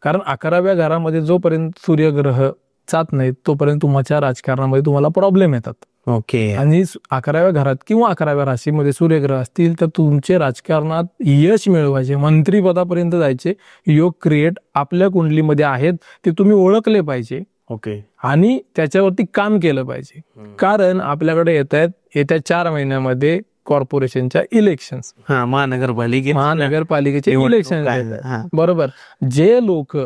कारण 11व्या घरामध्ये जोपर्यंत सूर्यग्रह जात नाहीत तोपर्यंत तुमच्या राजकारणामध्ये तुम्हाला प्रॉब्लेम येतात. ओके. आणि 11व्या घरात किंवा 11व्या राशीमध्ये सूर्यग्रह असतील तर तुमचे राजकारणात यश मिळवायचे, मंत्रीपदापर्यंत जायचे योग क्रिएट आपल्या कुंडलीमध्ये आहेत, ते तुम्ही ओळखले पाहिजे. ओके. आणि त्याच्यावरती काम केलं पाहिजे. कारण आपल्याकडे येत्या 4 महिन्यामध्ये कॉर्पोरेशनच्या इलेक्शन्स, महानगरपालिकेचे इलेक्शन, बरोबर. जे लोक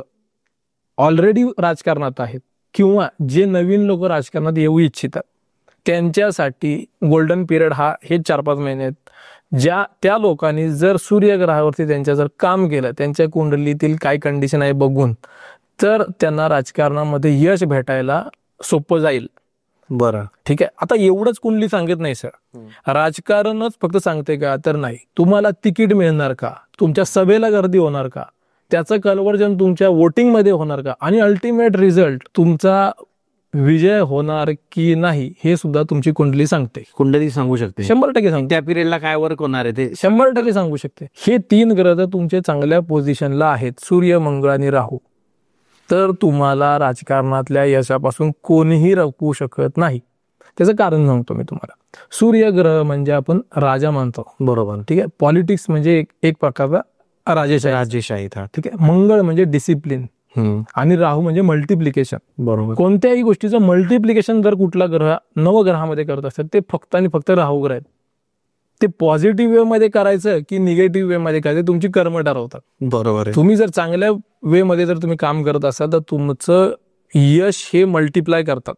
ऑलरेडी राजकारणात आहेत किंवा जे नवीन लोक राजकारणात येऊ इच्छितात त्यांच्यासाठी गोल्डन पिरियड हे 4-5 महिने आहेत. त्या लोकांनी जर सूर्यग्रहावरती त्यांच्या जर काम केलं, त्यांच्या कुंडलीतील काय कंडिशन आहे बघून, तर त्यांना राजकारणामध्ये यश भेटायला सोपं जाईल. बरं, ठीक आहे. आता एवढंच कुंडली सांगत नाही सर, राजकारणच फक्त सांगते का, तर नाही. तुम्हाला तिकीट मिळणार का, तुमच्या सभेला गर्दी होणार का, त्याचं कन्व्हर्जन तुमच्या वोटिंगमध्ये होणार का, आणि अल्टिमेट रिझल्ट तुमचा विजय होणार की नाही हे सुद्धा तुमची कुंडली सांगते. कुंडली सांगू शकते, 100% सांगते. त्या पिरियडला काय वर्क होणार आहे ते 100% सांगू शकते. हे 3 ग्रह तुमचे चांगल्या पोझिशनला आहेत, सूर्य, मंगळ आणि राहू, तर तुम्हाला राजकारणातल्या यशापासून कोणीही रोखू शकत नाही. त्याचं कारण सांगतो मी तुम्हाला. सूर्यग्रह म्हणजे आपण राजा मानतो, बरोबर, ठीक आहे. पॉलिटिक्स म्हणजे एक प्रकारचा राजेशाही, ठीक आहे. मंगळ म्हणजे डिसिप्लिन आणि राहू म्हणजे मल्टिप्लिकेशन, बरोबर. कोणत्याही गोष्टीचं मल्टिप्लिकेशन जर कुठला ग्रह नवग्रहामध्ये करत असतात ते फक्त आणि फक्त राहू ग्रह आहेत. ते पॉझिटिव्ह वे मध्ये करायचं की निगेटिव्ह वे मध्ये करायचं तुमची कर्म ठरवतात, बरोबर. तुम्ही जर चांगल्या वे मध्ये जर तुम्ही काम करत असाल तर तुमचं यश हे मल्टिप्लाय करतात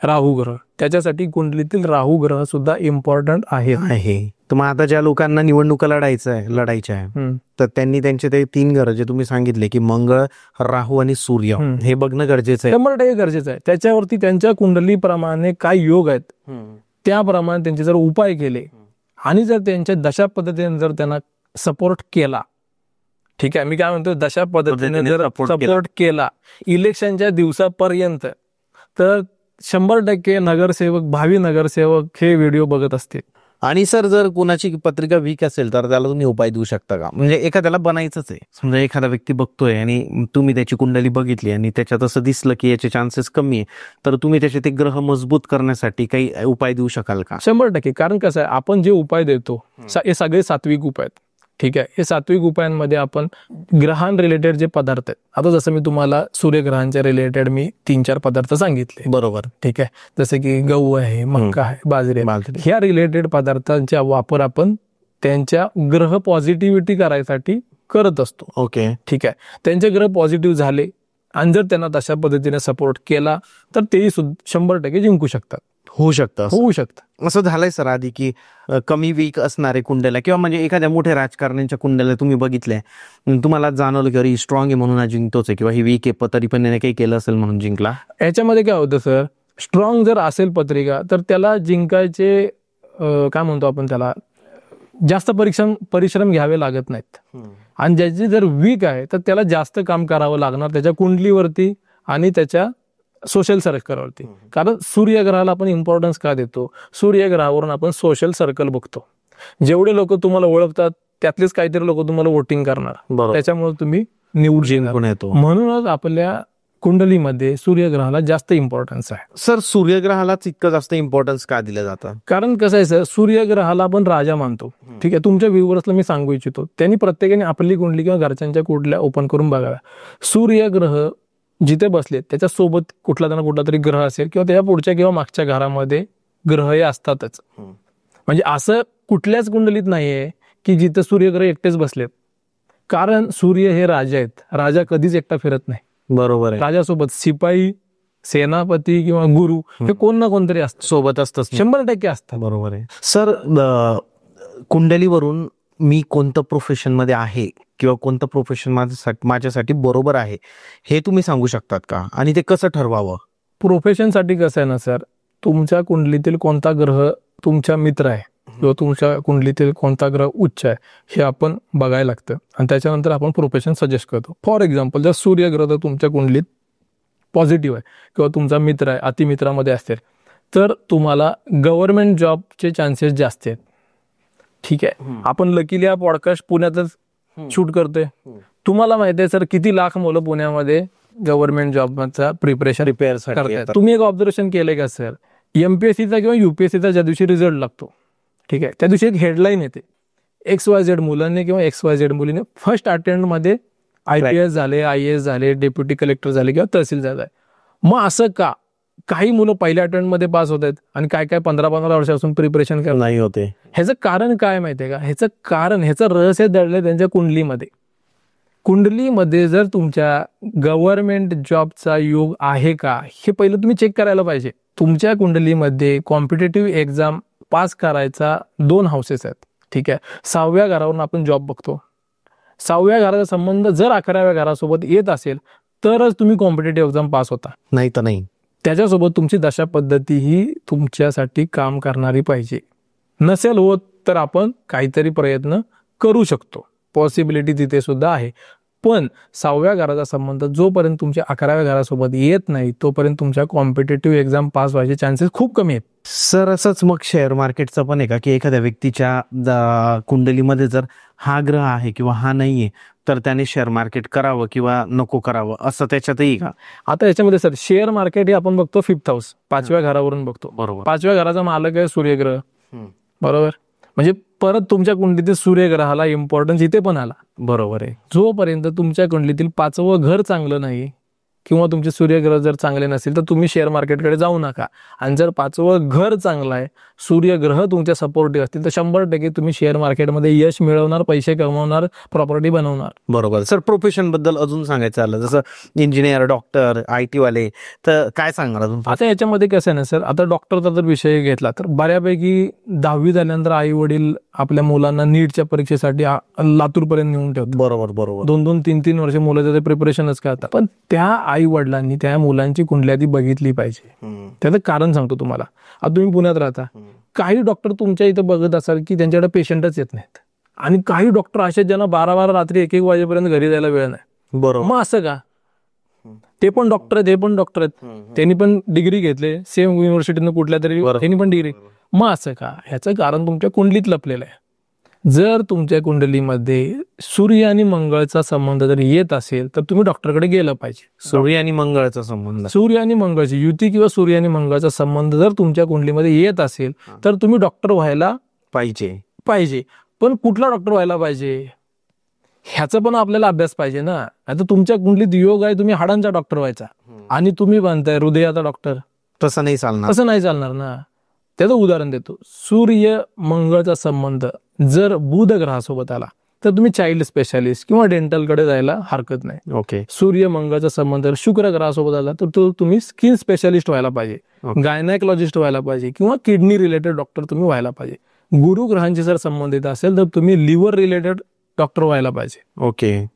राहू ग्रह. त्याच्यासाठी कुंडलीतील राहू ग्रह सुद्धा इम्पॉर्टंट आहे. तर मग आता ज्या लोकांना निवडणुका लढायच्या आहे तर त्यांनी त्यांचे ते 3 ग्रह जे तुम्ही सांगितले की मंगळ, राहू आणि सूर्य हे बघणं गरजेचं आहे. 100% गरजेचं आहे. त्याच्यावरती त्यांच्या कुंडलीप्रमाणे काय योग आहेत त्याप्रमाणे त्यांचे जर उपाय केले आणि जर त्यांच्या दशा पद्धतीने जर त्यांना सपोर्ट केला, ठीक आहे, मी काय म्हणतो, दशा पद्धतीने जर सपोर्ट केला इलेक्शनच्या दिवसापर्यंत, तर 100% नगरसेवक, भावी नगरसेवक हे व्हिडिओ बघत असतील. आणि सर, जर कोणाची पत्रिका वीक असेल तर त्याला तुम्ही उपाय देऊ शकता का? म्हणजे एखाद्याला बनायचंच आहे, समजा एखादा व्यक्ती बघतोय आणि तुम्ही त्याची कुंडली बघितली आणि त्याच्यात असं दिसलं की याचे चान्सेस कमी आहे, तर तुम्ही त्याचे ते ग्रह मजबूत करण्यासाठी काही उपाय देऊ शकाल का? 100%. कारण कसं आहे, आपण जे उपाय देतो हे सगळे सात्विक उपाय आहेत, ठीक आहे. हे सात्विक उपायांमध्ये आपण ग्रहां रिलेटेड जे पदार्थ आहेत, आता जसं मी तुम्हाला सूर्यग्रहांच्या रिलेटेड मी 3-4 पदार्थ सांगितले, बरोबर, ठीक आहे. जसे की गहू आहे, मक्का आहे, बाजरी, ह्या रिलेटेड पदार्थांचा वापर आपण त्यांच्या ग्रह पॉझिटिव्हिटी करायसाठी करत असतो. ओके, ठीक आहे. त्यांचे ग्रह पॉझिटिव्ह झाले आणि जर त्यांना तशा पद्धतीने सपोर्ट केला तर तेही 100% जिंकू शकतात, होऊ शकतं. असं झालंय सर आधी की कमी वीक असणारे कुंडल्या किंवा म्हणजे एखाद्या मोठ्या राजकारण्यांच्या कुंडल्या तुम्ही बघितल्या, तुम्हाला जाणवलं की अरे स्ट्रॉंग आहे म्हणून जिंकतोच आहे, किंवा ही वीक आहे तरी पण काही केलं असेल म्हणून जिंकला? याच्यामध्ये काय होतं सर, स्ट्रॉंग जर असेल पत्रिका तर त्याला जिंकायचे काय म्हणतो आपण, त्याला जास्त परिश्रम घ्यावे लागत नाहीत. आणि ज्याची जर वीक आहे तर त्याला जास्त काम करावं लागणार त्याच्या कुंडलीवरती आणि त्याच्या सोशल सर्कलवरती. कारण सूर्यग्रहाला आपण इम्पॉर्टन्स का देतो, सूर्यग्रहावरून आपण सोशल सर्कल बघतो. जेवढे लोक तुम्हाला ओळखतात त्यातलेच काहीतरी लोक तुम्हाला वोटिंग करणार, त्याच्यामुळे तुम्ही निवड जिंकून येतो. म्हणूनच आपल्या कुंडलीमध्ये सूर्यग्रहाला जास्त इम्पॉर्टन्स आहे. सर सूर्यग्रहालाच इतकं जास्त इम्पॉर्टन्स का दिलं जातं? कारण कसं आहे सर, सूर्यग्रहाला आपण राजा मानतो. ठीक आहे, तुमच्या व्ह्यूअर्सला मी सांगू इच्छितो, त्यांनी प्रत्येकाने आपली कुंडली किंवा घरच्यांच्या कुंडल्या ओपन करून बघाव्या. सूर्यग्रह जिथे बसले त्याच्यासोबत कुठला तरी ग्रह असेल किंवा त्याच्या पुढच्या किंवा मागच्या घरामध्ये ग्रह हे असतातच. म्हणजे असं कुठल्याच कुंडलीत नाहीये की जिथे सूर्यग्रह एकटेच बसलेत. कारण सूर्य हे राजा आहेत, राजा कधीच एकटा फिरत नाही. बरोबर आहे. राजासोबत शिपाई, सेनापती किंवा गुरु हे कोण ना कोणतरी असतं, सोबत असतं, 100% असतं. बरोबर आहे. सर कुंडलीवरून मी कोणतं प्रोफेशन मध्ये आहे किंवा कोणतं प्रोफेशन माझ्यासाठी बरोबर आहे हे तुम्ही सांगू शकतात का, आणि ते कसं ठरवावं? प्रोफेशनसाठी कसं आहे ना सर, तुमच्या कुंडलीतील कोणता ग्रह तुमच्या मित्र आहे किंवा तुमच्या कुंडलीतील कोणता ग्रह उच्च आहे हे आपण बघायला लागतं आणि त्याच्यानंतर आपण प्रोफेशन सजेस्ट करतो. फॉर एक्झाम्पल, जर सूर्यग्रह जर तुमच्या कुंडलीत पॉझिटिव्ह आहे किंवा तुमचा मित्र आहे, अतिमित्रामध्ये असेल, तर तुम्हाला गव्हर्नमेंट जॉबचे चान्सेस जास्त आहेत. ठीक आहे, आपण लकीली हा पॉडकास्ट पुण्यातच शूट करतोय. तुम्हाला माहिती आहे सर किती लाख मुलं पुण्यामध्ये गव्हर्नमेंट जॉबचा प्रिपरेशन करतात. तुम्ही एक ऑब्झर्वेशन केलंय का सर, एमपीएससीचा किंवा युपीएससीचा ज्या दिवशी रिझल्ट लागतो, ठीक आहे, त्या दिवशी एक हेडलाईन येते, XYZ मुलांनी किंवा XYZ मुलीने फर्स्ट अटेम्प्ट मध्ये IPS झाले, IAS झाले, डेप्युटी कलेक्टर झाले किंवा तहसीलदार झाले. मग असं का? काही मुलं पहिल्या अटेम्प्ट मध्ये पास होत आहेत आणि काय 15 वर्षापासून प्रिपरेशन नाही होते. ह्याचं कारण काय माहितीये का? ह्याचं रहस्य दडलंय त्यांच्या कुंडलीमध्ये. कुंडलीमध्ये जर तुमच्या गव्हर्नमेंट जॉबचा योग आहे का हे पहिलं तुम्ही चेक करायला पाहिजे. तुमच्या कुंडलीमध्ये कॉम्पिटेटिव्ह एक्झाम पास करायचा 2 हाऊसेस आहेत. ठीक आहे, 6व्या घरावरून आपण जॉब बघतो. 6व्या घराचा संबंध जर 11व्या घरासोबत येत असेल तरच तुम्ही कॉम्पिटेटिव्ह एक्झाम पास होता, नाही तर नाही. त्याच्यासोबत तुमची दशा पद्धती ही तुमच्यासाठी काम करणारी पाहिजे. नसेल होत तर आपण काहीतरी प्रयत्न करू शकतो, पॉसिबिलिटी तिथे सुद्धा आहे. पण 6व्या घराचा संबंध जोपर्यंत तुमच्या 11व्या घरासोबत येत नाही तोपर्यंत तुमच्या कॉम्पिटेटिव्ह एक्झाम पास व्हायचे चान्सेस खूप कमी आहेत. सर असंच मग शेअर मार्केटचं पण आहे का, की एखाद्या व्यक्तीच्या कुंडलीमध्ये जर हा ग्रह आहे किंवा हा नाहीये तर त्याने शेअर मार्केट करावं किंवा नको करावं, असं त्याच्यातही का? आता याच्यामध्ये सर शेअर मार्केट हे आपण बघतो 5th हाऊस, 5व्या घरावरून बघतो. बरोबर, 5व्या घराचा मालक आहे सूर्यग्रह. बरोबर, म्हणजे परत तुमच्या कुंडलीतील सूर्यग्रहाला इम्पॉर्टन्स इथे पण आला. बरोबर आहे. जोपर्यंत तुमच्या कुंडलीतील 5वं घर चांगलं नाही किंवा तुमचे सूर्यग्रह जर चांगले नसेल तर तुम्ही शेअर मार्केटकडे जाऊ नका. आणि जर 5वं घर चांगलं आहे, सूर्यग्रह तुमच्या सपोर्टिव्ह असतील तर 100% तुम्ही शेअर मार्केटमध्ये यश मिळवणार, पैसे कमवणार, प्रॉपर्टी बनवणार. बरोबर. सर प्रोफेशन बद्दल अजून सांगायचं आलं, जसं इंजिनियर, डॉक्टर, IT वाले, तर काय सांगणार अजून? आता याच्यामध्ये कसं आहे ना सर, आता डॉक्टरचा जर विषय घेतला तर बऱ्यापैकी 10वी झाल्यानंतर आई वडील आपल्या मुलांना नीटच्या परीक्षेसाठी लातूरपर्यंत नेऊन ठेवतात. बरोबर बरोबर. 2-2, 3-3 वर्ष मुलं त्याचे प्रिपरेशनच करतात. पण त्या आई वडिलांनी त्या मुलांची कुंडली आधी बघितली पाहिजे. त्याचं कारण सांगतो तुम्हाला. आता तुम्ही पुण्यात राहता, काही डॉक्टर तुमच्या इथं बघत असाल की त्यांच्याकडे पेशंटच येत नाहीत, आणि काही डॉक्टर असे ज्यांना 12 रात्री 1-1 वाजेपर्यंत घरी जायला वेळ नाही. बरोबर. मग असं का? ते पण डॉक्टर आहेत, हे पण डॉक्टर आहेत, त्यांनी पण डिग्री घेतले सेम युनिव्हर्सिटीनं कुठल्या तरी, त्यांनी पण डिग्री. मग असं का? ह्याचं कारण तुमच्या कुंडलीत लपलेलं आहे. जर तुमच्या कुंडलीमध्ये सूर्य आणि मंगळचा संबंध जर येत असेल तर तुम्ही डॉक्टरकडे गेलं पाहिजे. सूर्य आणि मंगळचा संबंध, सूर्य आणि मंगळची युती किंवा सूर्य आणि मंगळचा संबंध जर तुमच्या कुंडलीमध्ये येत असेल तर तुम्ही डॉक्टर व्हायला पाहिजे. पण कुठला डॉक्टर व्हायला पाहिजे ह्याचा पण आपल्याला अभ्यास पाहिजे ना. आता तुमच्या कुंडलीत योग आहे, तुम्ही हाडांचा डॉक्टर व्हायचा आणि तुम्ही बनताय हृदयाचा डॉक्टर, तसं नाही चालणार ना. त्याचं उदाहरण देतो. सूर्य मंगळचा संबंध जर बुध ग्रहासोबत आला तर तुम्ही चाइल्ड स्पेशालिस्ट किंवा डेंटलकडे जायला हरकत नाही. ओके. सूर्य मंगळचा संबंध शुक्र ग्रहासोबत आला तर तुम्ही स्किन स्पेशालिस्ट व्हायला पाहिजे, गायनेकॉलॉजिस्ट व्हायला पाहिजे किंवा किडनी रिलेटेड डॉक्टर तुम्ही व्हायला पाहिजे. गुरु ग्रहांशी जर संबंधित असेल तर तुम्ही लिव्हर रिलेटेड डॉक्टर व्हायला पाहिजे. ओके.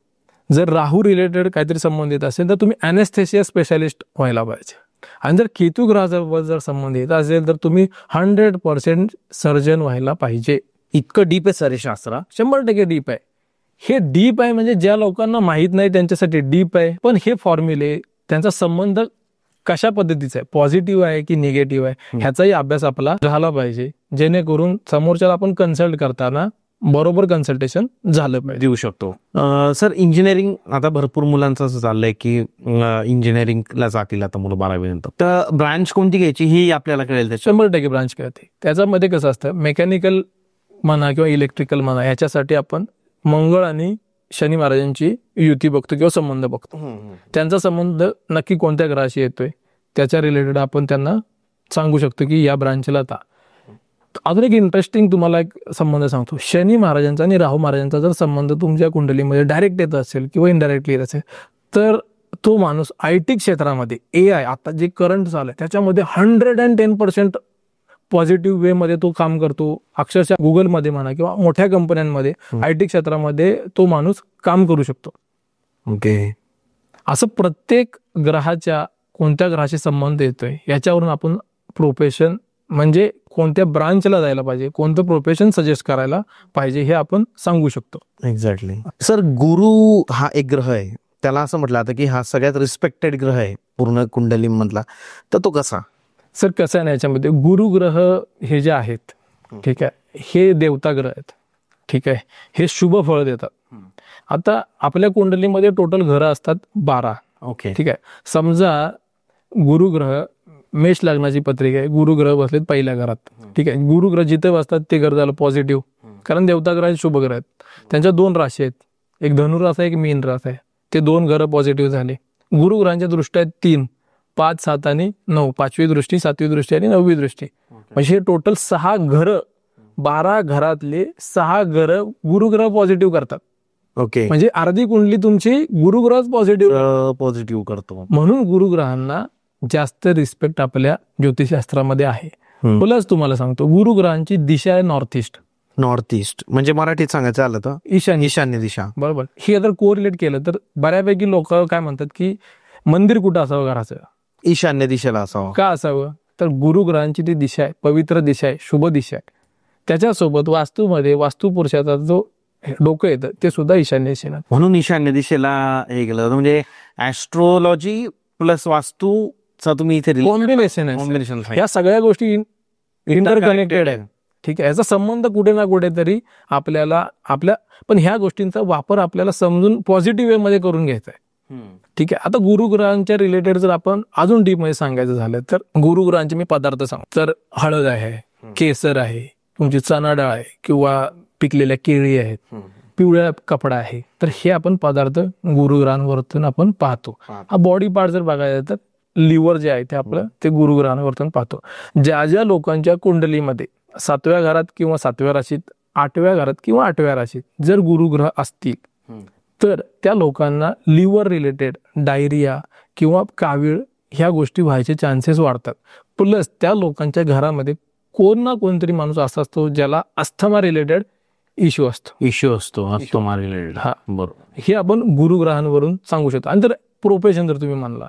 जर राहू रिलेटेड काहीतरी संबंधित असेल तर तुम्ही अॅनेस्थेशिया स्पेशालिस्ट व्हायला पाहिजे. आणि जर केतू ग्रहासोबत जर संबंधित असेल तर तुम्ही 100% सर्जन व्हायला पाहिजे. इतकं डीप आहे सर शास्त्र? 100% डीप आहे. हे डीप आहे म्हणजे ज्या लोकांना माहित नाही त्यांच्यासाठी डीप आहे. पण हे फॉर्म्युले त्यांचा संबंध कशा पद्धतीचा आहे, पॉझिटिव्ह आहे की निगेटिव्ह आहे, ह्याचाही अभ्यास आपला झाला पाहिजे, जेणेकरून समोरच्याला आपण कन्सल्ट करताना बरोबर कन्सल्टेशन झालं पाहिजे. देऊ शकतो. सर, इंजिनिअरिंग आता भरपूर मुलांचं असं चाललंय की इंजिनिअरिंगला जातील आता मुलं 12वी नंतर, तर ब्रांच कोणती घ्यायची ही आपल्याला कळेल त्याच्यात? 100% ब्रांच कळते. त्याच्यामध्ये कसं असतं, मेकॅनिकल म्हणा किंवा इलेक्ट्रिकल म्हणा, ह्याच्यासाठी आपण मंगळ आणि शनी महाराजांची युती बघतो किंवा संबंध बघतो. त्यांचा संबंध नक्की कोणत्या ग्रहाशी येतोय त्याच्या रिलेटेड आपण त्यांना सांगू शकतो की या ब्रांचला आता. अजून एक इंटरेस्टिंग तुम्हाला एक संबंध सांगतो. शनी महाराजांचा आणि राहू महाराजांचा जर संबंध तुमच्या कुंडलीमध्ये डायरेक्ट येत असेल किंवा इनडायरेक्टली येत असेल, तर तो माणूस IT क्षेत्रामध्ये, AI आता जे करंट चालू आहे त्याच्यामध्ये 110% पॉझिटिव्ह वे मध्ये तो काम करतो. अक्षरशः गुगलमध्ये म्हणा किंवा मोठ्या कंपन्यांमध्ये IT क्षेत्रामध्ये तो माणूस काम करू शकतो. ओके. असं प्रत्येक ग्रहाच्या कोणत्या ग्रहाशी संबंध येतोय याच्यावरून आपण प्रोफेशन म्हणजे कोणत्या ब्रांचला जायला पाहिजे, कोणतं प्रोफेशन सजेस्ट करायला पाहिजे हे आपण सांगू शकतो. एक्झॅक्टली. सर, गुरु हा एक ग्रह आहे, त्याला असं म्हटलं जातं की हा सगळ्यात रिस्पेक्टेड ग्रह आहे पूर्ण कुंडली मधला, तर तो कसा? सर, कसं आहे ना, याच्यामध्ये गुरुग्रह हे जे आहेत, ठीक आहे, हे देवता ग्रह आहेत, ठीक आहे, हे शुभ फळ देतात. आता आपल्या कुंडलीमध्ये टोटल ग्रह असतात 12. ओके. ठीक आहे. समजा गुरुग्रह मेष लग्नाची पत्रिका आहे, गुरुग्रह बसलेत पहिल्या घरात, ठीक आहे. गुरुग्रह जिथे बसतात ते घर झालं पॉझिटिव्ह, कारण देवता ग्रह शुभ ग्रह आहेत. त्यांच्या 2 राशी आहेत, एक धनुरास आहे, एक मीन रास आहे. ते 2 ग्रह पॉझिटिव्ह झाले. गुरुग्रहांच्या दृष्ट्या आहेत 3, 5, 7 आणि 9. 5वी दृष्टी, 7वी दृष्टी आणि 9वी दृष्टी. म्हणजे हे टोटल 6 घरं, 12 घरातले 6 घरं गुरुग्रह पॉझिटिव्ह करतात. ओके. म्हणजे अर्धी कुंडली तुमची गुरुग्रह पॉझिटिव्ह करतो. म्हणून गुरुग्रहांना जास्त रिस्पेक्ट आपल्या ज्योतिषशास्त्रामध्ये आहे. प्लस तुम्हाला सांगतो, गुरुग्रहांची दिशा आहे नॉर्थ ईस्ट. नॉर्थ ईस्ट म्हणजे मराठीत सांगायचं आलं तर ईशान्य दिशा. बरोबर. हे जर कोरिलेट केलं तर बऱ्यापैकी लोक काय म्हणतात की मंदिर कुठं असावं घराचं, ईशान्य दिशेला असावं. का असावं, तर गुरुग्रहांची ती दिशा आहे, पवित्र दिशा आहे, शुभ दिशा आहे. त्याच्यासोबत वास्तूमध्ये वास्तुपुरुषाचा जो डोकं येतं ते सुद्धा ईशान्य दिशेला, म्हणून ईशान्य दिशेला हे केलं. म्हणजे ऍस्ट्रोलॉजी प्लस वास्तूचा तुम्ही इथे कॉम्बिनेशन आहे. या सगळ्या गोष्टी इंटरकनेक्टेड आहेत. ठीक आहे. याचा संबंध कुठे ना कुठेतरी आपल्याला पण ह्या गोष्टींचा वापर आपल्याला समजून पॉझिटिव्ह वे मध्ये करून घ्यायचा आहे. ठीक आहे. आता गुरुग्रहांच्या रिलेटेड जर आपण अजून डीप मध्ये सांगायचं झालं तर गुरुग्रहांचे मी पदार्थ सांगतो. तर हळद आहे, केसर आहे, तुमची चणा डाळ आहे किंवा पिकलेल्या केळी आहेत, पिवळ्या कपडा आहे, तर हे आपण पदार्थ गुरुग्रहांवरतून आपण पाहतो. हा बॉडी पार्ट जर बघायचा तर लिव्हर जे आहे ते आपलं ते गुरुग्रहांवरतून पाहतो. ज्या ज्या लोकांच्या कुंडलीमध्ये 7व्या घरात किंवा 7व्या राशीत, 8व्या घरात किंवा 8व्या राशीत जर गुरुग्रह असतील तर त्या लोकांना लिव्हर रिलेटेड डायरिया किंवा कावीळ ह्या गोष्टी व्हायचे चान्सेस वाढतात. प्लस त्या लोकांच्या घरामध्ये कोण ना कोणतरी माणूस असा असतो ज्याला अस्थमा रिलेटेड इश्यू असतो. Asthma related. हा, बरोबर. हे आपण गुरुग्रहांवरून सांगू शकतो. आणि जर प्रोफेशन जर तुम्ही म्हणला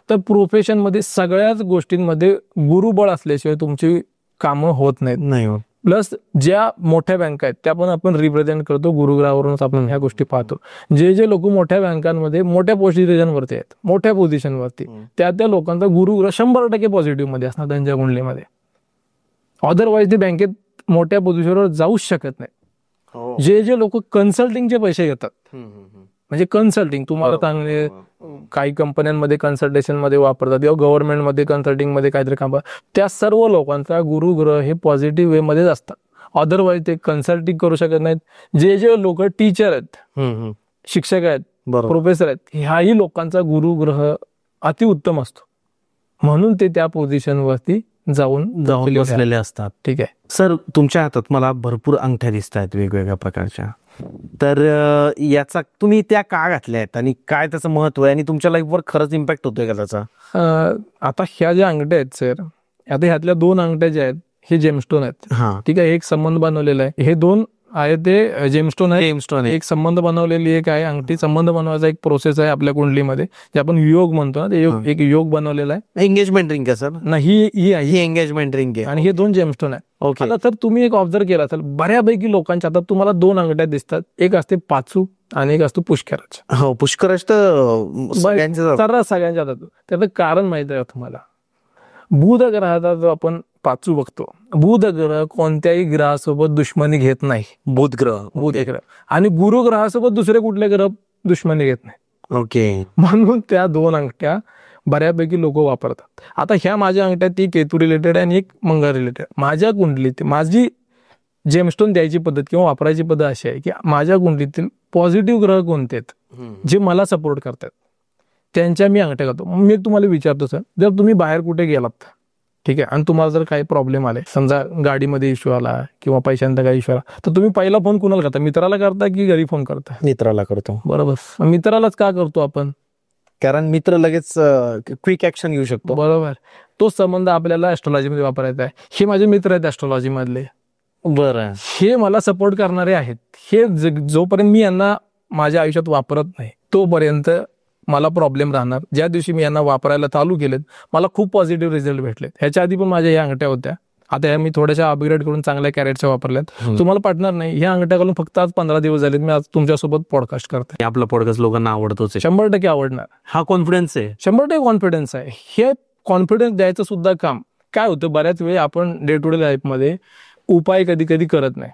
तर प्रोफेशन मध्ये सगळ्याच गोष्टींमध्ये गुरुबळ असल्याशिवाय तुमची कामं होत नाहीत. प्लस ज्या मोठ्या बँका आहेत त्या पण आपण रिप्रेझेंट करतो गुरुग्रहावरूनच आपण ह्या गोष्टी पाहतो. जे लोक मोठ्या बँकांमध्ये मोठ्या पोझिशनवरती आहेत, मोठ्या पोझिशनवरती, त्या लोकांचा गुरुग्रह 100% पॉझिटिव्ह मध्ये असणार त्यांच्या कुंडलीमध्ये. अदरवाईज ते बँकेत मोठ्या पोझिशनवर जाऊच शकत नाही. जे लोक कन्सल्टिंगचे पैसे घेतात, म्हणजे कन्सल्टिंग तुम्हाला चांगले काही कंपन्यांमध्ये कन्सल्टेशन मध्ये वापरतात किंवा गव्हर्नमेंटमध्ये कन्सल्टिंग मध्ये काहीतरी काम, त्या सर्व लोकांचा गुरुग्रह हे पॉझिटिव्ह वे मध्येच असतात. अदरवाईज ते कन्सल्टिंग करू शकत नाहीत. जे लोक टीचर आहेत, शिक्षक आहेत, प्रोफेसर आहेत, ह्याही लोकांचा गुरुग्रह अतिउत्तम असतो. म्हणून ते त्या पोझिशनवरती जाऊन बसलेले असतात. ठीक आहे. सर, तुमच्या हातात मला भरपूर अंगठ्या दिसत आहेत वेगवेगळ्या प्रकारच्या, तर याचा तुम्ही त्या का घातल्या आहेत आणि काय त्याचं महत्व आहे आणि तुमच्या लाईफवर खरंच इम्पॅक्ट होतोय का त्याचा? आता ह्या ज्या अंगठ्या आहेत सर, आता ह्यातल्या 2 अंगठ्या ज्या आहेत हे जेमस्टोन आहेत. ठीक आहे. एक संबंध बनवलेला आहे. हे 2 आहे ते जेमस्टोन आहे. जेमस्टोन एक संबंध बनवलेली एक आहे अंगठी. संबंध बनवायचा एक प्रोसेस आहे आपल्या कुंडलीमध्ये, जे आपण योग म्हणतो ना, ते एक योग बनवलेला आहे. एंगेजमेंट रिंग आहे सर. नाही, ही आहे ही एंगेजमेंट रिंग आहे आणि हे 2 जेमस्टोन आहे. ओके. आता तर तुम्ही एक ऑब्झर्व केला असेल, बऱ्यापैकी लोकांच्या हातात तुम्हाला 2 अंगठ्या दिसतात. एक असते पाचू आणि एक असतो पुष्कराज. हो, पुष्कराज तर सर्रास सगळ्यांच्या हातात. त्याचं कारण माहित आहे तुम्हाला? बुध ग्रहाचा जो आपण पाचू बघतो, बुध ग्रह कोणत्याही ग्रहासोबत दुश्मनी घेत नाही. बुध ग्रह आणि गुरु ग्रहासोबत दुसरे कुठले ग्रह दुश्मनी घेत नाही. ओके. म्हणून त्या 2 अंगठ्या बऱ्यापैकी लोक वापरतात. आता ह्या माझ्या अंगठ्या, ती केतू रिलेटेड आणि एक मंगळ रिलेटेड. माझ्या कुंडलीत माझी जेमस्टोन द्यायची पद्धत किंवा वापरायची पद्धत अशी आहे की माझ्या कुंडलीतील पॉझिटिव्ह ग्रह कोणते आहेत जे मला सपोर्ट करतात, त्यांच्या मी अंगठ्या घालतो. मी तुम्हाला विचारतो सर, जर तुम्ही बाहेर कुठे गेलात, ठीक आहे, आणि तुम्हाला जर काही प्रॉब्लेम आले, समजा गाडीमध्ये इश्यू आला किंवा पैशांचा काही इश्यू आला, तर तुम्ही पहिला फोन कुणाला करता? मित्राला करता की घरी फोन करता? मित्राला करतो. बरोबर. मित्रालाच का करतो आपण? कारण मित्र लगेच क्विक ऍक्शन घेऊ शकतो. बरोबर. तो संबंध आपल्याला ऍस्ट्रॉलॉजी मध्ये वापरायचा आहे. हे माझे मित्र आहेत ऍस्ट्रॉलॉजी मधले. बरं. हे मला सपोर्ट करणारे आहेत. हे जोपर्यंत मी यांना माझ्या आयुष्यात वापरत नाही तोपर्यंत मला प्रॉब्लेम राहणार. ज्या दिवशी मी यांना वापरायला चालू केलेत, मला खूप पॉझिटिव्ह रिझल्ट भेटलेत. ह्याच्या आधी पण माझ्या ह्या अंगठ्या होत्या, आता ह्या मी थोड्याशा अपग्रेड करून चांगल्या कॅरेटच्या वापरल्यात. तुम्हाला पटणार नाही, ह्या अंगठ्या घालून फक्त आज 15 दिवस झालेत मी आज तुमच्यासोबत पॉडकास्ट करते. आपलं पॉडकास्ट लोकांना आवडतोच. 100% आवडणार. हा कॉन्फिडन्स आहे. 100% कॉन्फिडन्स आहे. हे कॉन्फिडन्स द्यायचं सुद्धा काम काय होतं, बऱ्याच वेळी आपण डे टू डे लाईफमध्ये उपाय कधी कधी करत नाही,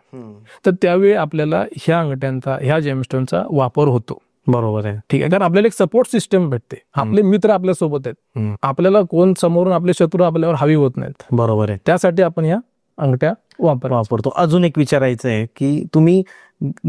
तर त्यावेळी आपल्याला ह्या अंगठ्यांचा, ह्या जेमस्टोनचा वापर होतो. बरोबर आहे. ठीक आहे. कारण आपल्याला एक सपोर्ट सिस्टम भेटते. आपले मित्र आपल्या सोबत आहेत. आपल्याला कोण समोरून आपले शत्रू आपल्यावर हावी होत नाहीत. बरोबर आहे. त्यासाठी आपण ह्या अंगठ्या वापरतो. अजून एक विचारायचं आहे की तुम्ही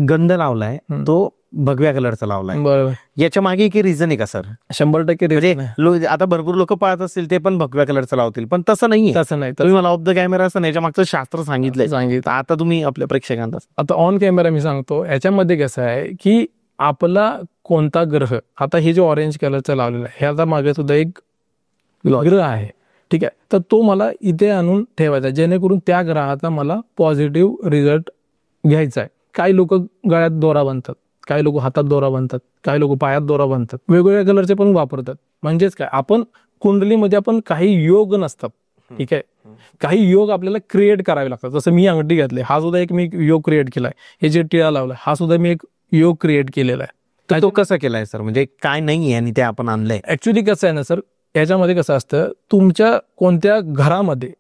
गंध लावलाय, तो भगव्या कलरचा लावलाय, बरोबर, याच्या मागे काही रिझन आहे का सर? 100% आता भरपूर लोक पाहत असतील ते पण भगव्या कलरचं लावतील, पण तसं नाही. तसं नाही. तुम्ही मला ऑफ द कॅमेरा असं याच्या मागचं शास्त्र सांगितलंय. आता तुम्ही आपल्या प्रेक्षकांना आता ऑन कॅमेरा मी सांगतो. याच्यामध्ये कसं आहे की आपला कोणता ग्रह, आता हे जो ऑरेंज कलरचा लावलेला आहे, ह्याचा मागे सुद्धा एक ग्रह आहे. ठीक आहे. तर तो मला इथे आणून ठेवायचा, जेणेकरून त्या ग्रहाचा मला पॉझिटिव्ह रिझल्ट घ्यायचा आहे. काही लोक गळ्यात दोरा बांधतात, काही लोक हातात दोरा बांधतात, काही लोक पायात दोरा बांधतात, वेगवेगळ्या कलरचे पण वापरतात. म्हणजेच काय, आपण कुंडलीमध्ये आपण काही योग नसतात. ठीक आहे. काही योग आपल्याला क्रिएट करावे लागतात. जसं मी अंगठी घातली, हा सुद्धा एक मी योग क्रिएट केलाय. हे जे टिळा लावलाय, हा सुद्धा मी एक योग क्रिएट केलेला आहे. तर तो कसा केलाय सर? म्हणजे काय नाहीये आणि ते आपण आणलंय? ऍक्च्युली कसं आहे ना सर, याच्यामध्ये कसं असतं, तुमच्या कोणत्या घरामध्ये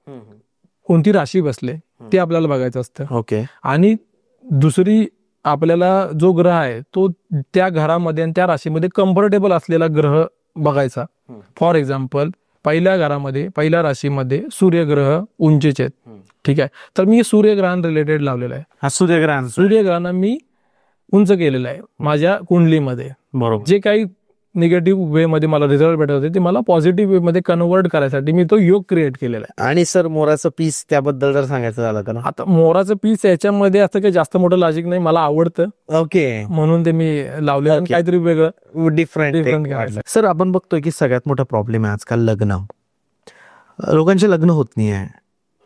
कोणती राशी बसले ते आपल्याला बघायचं असतं. ओके. आणि दुसरी, आपल्याला जो ग्रह आहे तो त्या घरामध्ये आणि त्या राशीमध्ये कम्फर्टेबल असलेला ग्रह बघायचा. फॉर एक्झाम्पल, पहिल्या घरामध्ये, पहिल्या राशीमध्ये सूर्यग्रह उंचीचे आहेत. ठीक आहे. तर मी सूर्यग्रहण रिलेटेड लावलेला आहे. हा सूर्यग्रहण मी उंच केलेलं आहे माझ्या कुंडलीमध्ये. बरोबर. जे काही निगेटिव्ह वे मध्ये मला रिझल्ट भेटत होते ते मला पॉझिटिव्ह वे मध्ये कन्वर्ट करायसाठी मी तो योग क्रिएट केलेला आहे. आणि सर, मोराचं पीस त्याबद्दल जर सांगायचं झालं तर? आता मोराचं पीस याच्यामध्ये असं काही जास्त मोठं लॉजिक नाही, मला आवडतं. ओके. म्हणून ते मी लावले, काहीतरी वेगळं डिफरंट. सर, आपण बघतोय की सगळ्यात मोठा प्रॉब्लेम आहे आजकाल लग्न. लोकांचे लग्न होत नाही आहे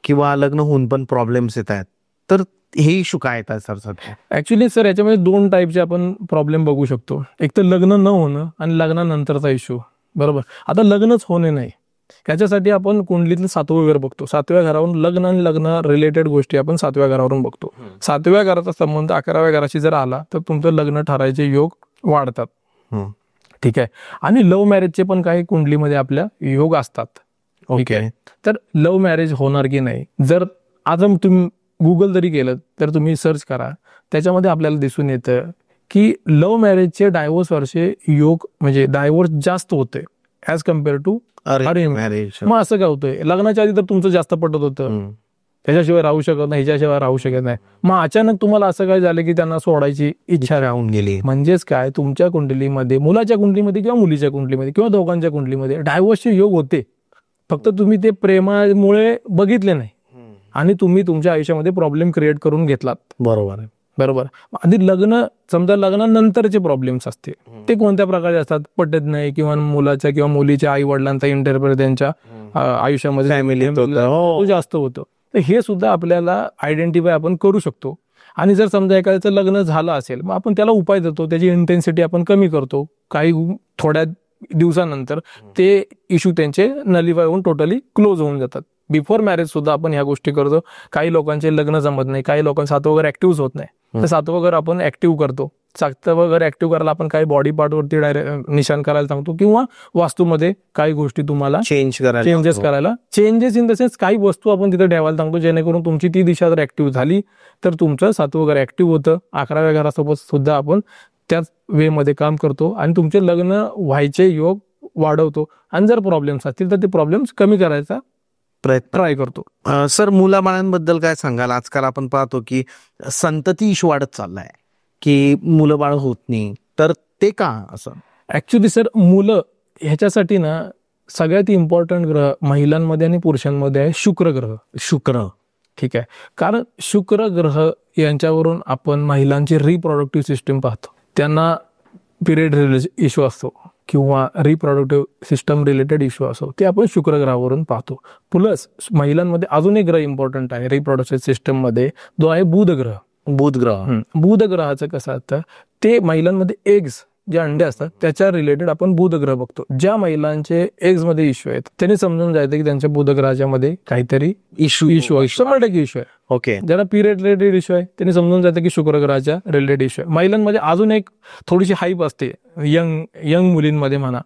किंवा लग्न होऊन पण प्रॉब्लेम्स येत आहेत. तर हे इश्यू काय येतात सर सध्या? ऍक्च्युली सर, याच्यामध्ये 2 टाईपचे आपण प्रॉब्लेम बघू शकतो. एक तर लग्न न होणं आणि लग्नानंतरचा इश्यू. बरोबर. आता लग्नच होणे नाही, त्याच्यासाठी आपण कुंडलीतलं 7वं घर बघतो. 7व्या घरावरून लग्न आणि लग्न रिलेटेड गोष्टी आपण 7व्या घरावरून बघतो. 7व्या घराचा संबंध 11व्या घराशी जर आला तर तुमचं लग्न ठरायचे योग वाढतात. ठीक आहे. आणि लव्ह मॅरेजचे पण काही कुंडलीमध्ये आपल्या योग असतात. ओके. तर लव्ह मॅरेज होणार की नाही, जर आज तुम्ही गुगल जरी केलं तर तुम्ही सर्च करा, त्याच्यामध्ये आपल्याला दिसून येतं की लव्ह मॅरेजचे डायव्होर्स वर्षे योग, म्हणजे डायव्होर्स जास्त होते as compare to arrange marriage. मग असं काय होतंय, लग्नाच्या आधी तर तुमचं जास्त पटत होतं, त्याच्याशिवाय राहू शकत नाही, ह्याच्याशिवाय राहू शकत नाही, मग अचानक तुम्हाला असं काय झालं की त्यांना सोडायची इच्छा राहून गेली. म्हणजेच काय, तुमच्या कुंडलीमध्ये, मुलाच्या कुंडलीमध्ये किंवा मुलीच्या कुंडलीमध्ये किंवा दोघांच्या कुंडलीमध्ये डायव्होर्सचे योग होते, फक्त तुम्ही ते प्रेमामुळे बघितले नाही आणि तुम्ही तुमच्या आयुष्यामध्ये प्रॉब्लेम क्रिएट करून घेतलात. बरोबर आहे. बरोबर. आणि लग्न, समजा लग्नानंतरचे प्रॉब्लेम्स असते ते कोणत्या प्रकारचे असतात, पटत नाही किंवा मुलाच्या किंवा मुलीच्या आई वडिलांचा इंटरफेअर त्यांच्या आयुष्यामध्ये फॅमिली जास्त होतं. तर हे सुद्धा आपल्याला आयडेंटिफाय आपण करू शकतो. आणि जर समजा एखाद्याचं लग्न झालं असेल मग आपण त्याला उपाय देतो, त्याची इंटेन्सिटी आपण कमी करतो. काही थोड्या दिवसानंतर ते इश्यू त्यांचे नलिफाय होऊन टोटली क्लोज होऊन जातात. बिफोर मॅरेज सुद्धा आपण ह्या गोष्टी करतो. काही लोकांचे लग्न जमत नाही, काही लोकांचं सातवं वगैरे ऍक्टिव्ह होत नाही, तर सातवं वगैरे आपण ऍक्टिव्ह करतो. सातवं वगैरे ऍक्टिव्ह करायला आपण काही बॉडी पार्टवरती डायरेक्ट निशाण करायला सांगतो, किंवा वास्तूमध्ये काही गोष्टी तुम्हाला चेंजेस करायला, चेंजेस इन द सेन्स काही वस्तू आपण तिथे ठेवायला सांगतो, जेणेकरून तुमची ती दिशा जर ऍक्टिव्ह झाली तर तुमचं सातवं वगैरे ऍक्टिव्ह होतं. 11व्या घरासोबत सुद्धा आपण त्याच वे मध्ये काम करतो आणि तुमचे लग्न व्हायचे योग वाढवतो. आणि जर प्रॉब्लेम्स असतील तर ते प्रॉब्लेम्स कमी करायचा ट्राय करतो. सर, मुलाबाळांबद्दल काय सांगाल? आजकाल आपण पाहतो की संतती इश्यू वाढत चाललाय, की मुलं बाळ होत नाही, तर ते का असं? ऍक्च्युली सर, मुलं ह्याच्यासाठी ना सगळ्यात इम्पॉर्टंट ग्रह महिलांमध्ये आणि पुरुषांमध्ये आहे शुक्र ग्रह. शुक्र, ठीक आहे. कारण शुक्र ग्रह यांच्यावरून आपण महिलांची रिप्रोडक्टिव्ह सिस्टीम पाहतो. त्यांना पिरियड इश्यू असतो किंवा रिप्रोडक्टिव्ह सिस्टम रिलेटेड इश्यू असो, ते आपण शुक्र ग्रहावरून पाहतो. प्लस महिलांमध्ये अजून एक ग्रह इम्पॉर्टंट आहे रिप्रोडक्टिव्ह सिस्टम मध्ये, जो आहे बुध ग्रह. बुध ग्रहाचं कसं असतं, ते महिलांमध्ये एग्स जे अंडे असतात त्याच्या रिलेटेड आपण बुध ग्रह बघतो. ज्या महिलांचे एग्स मध्ये इश्यू आहेत त्यांनी समजून जायचं की त्यांच्या बुध ग्रहाच्या मध्ये काहीतरी इश्यू आहे, 100% इश्यू आहे. ओके. ज्याला पिरियड रिलेटेड इश्यू आहे त्यांनी समजून जायचं की शुक्र ग्रहाच्या रिलेटेड इश्यू आहे. महिलांमध्ये अजून एक थोडीशी हाईप असते यंग मुलींमध्ये म्हणा,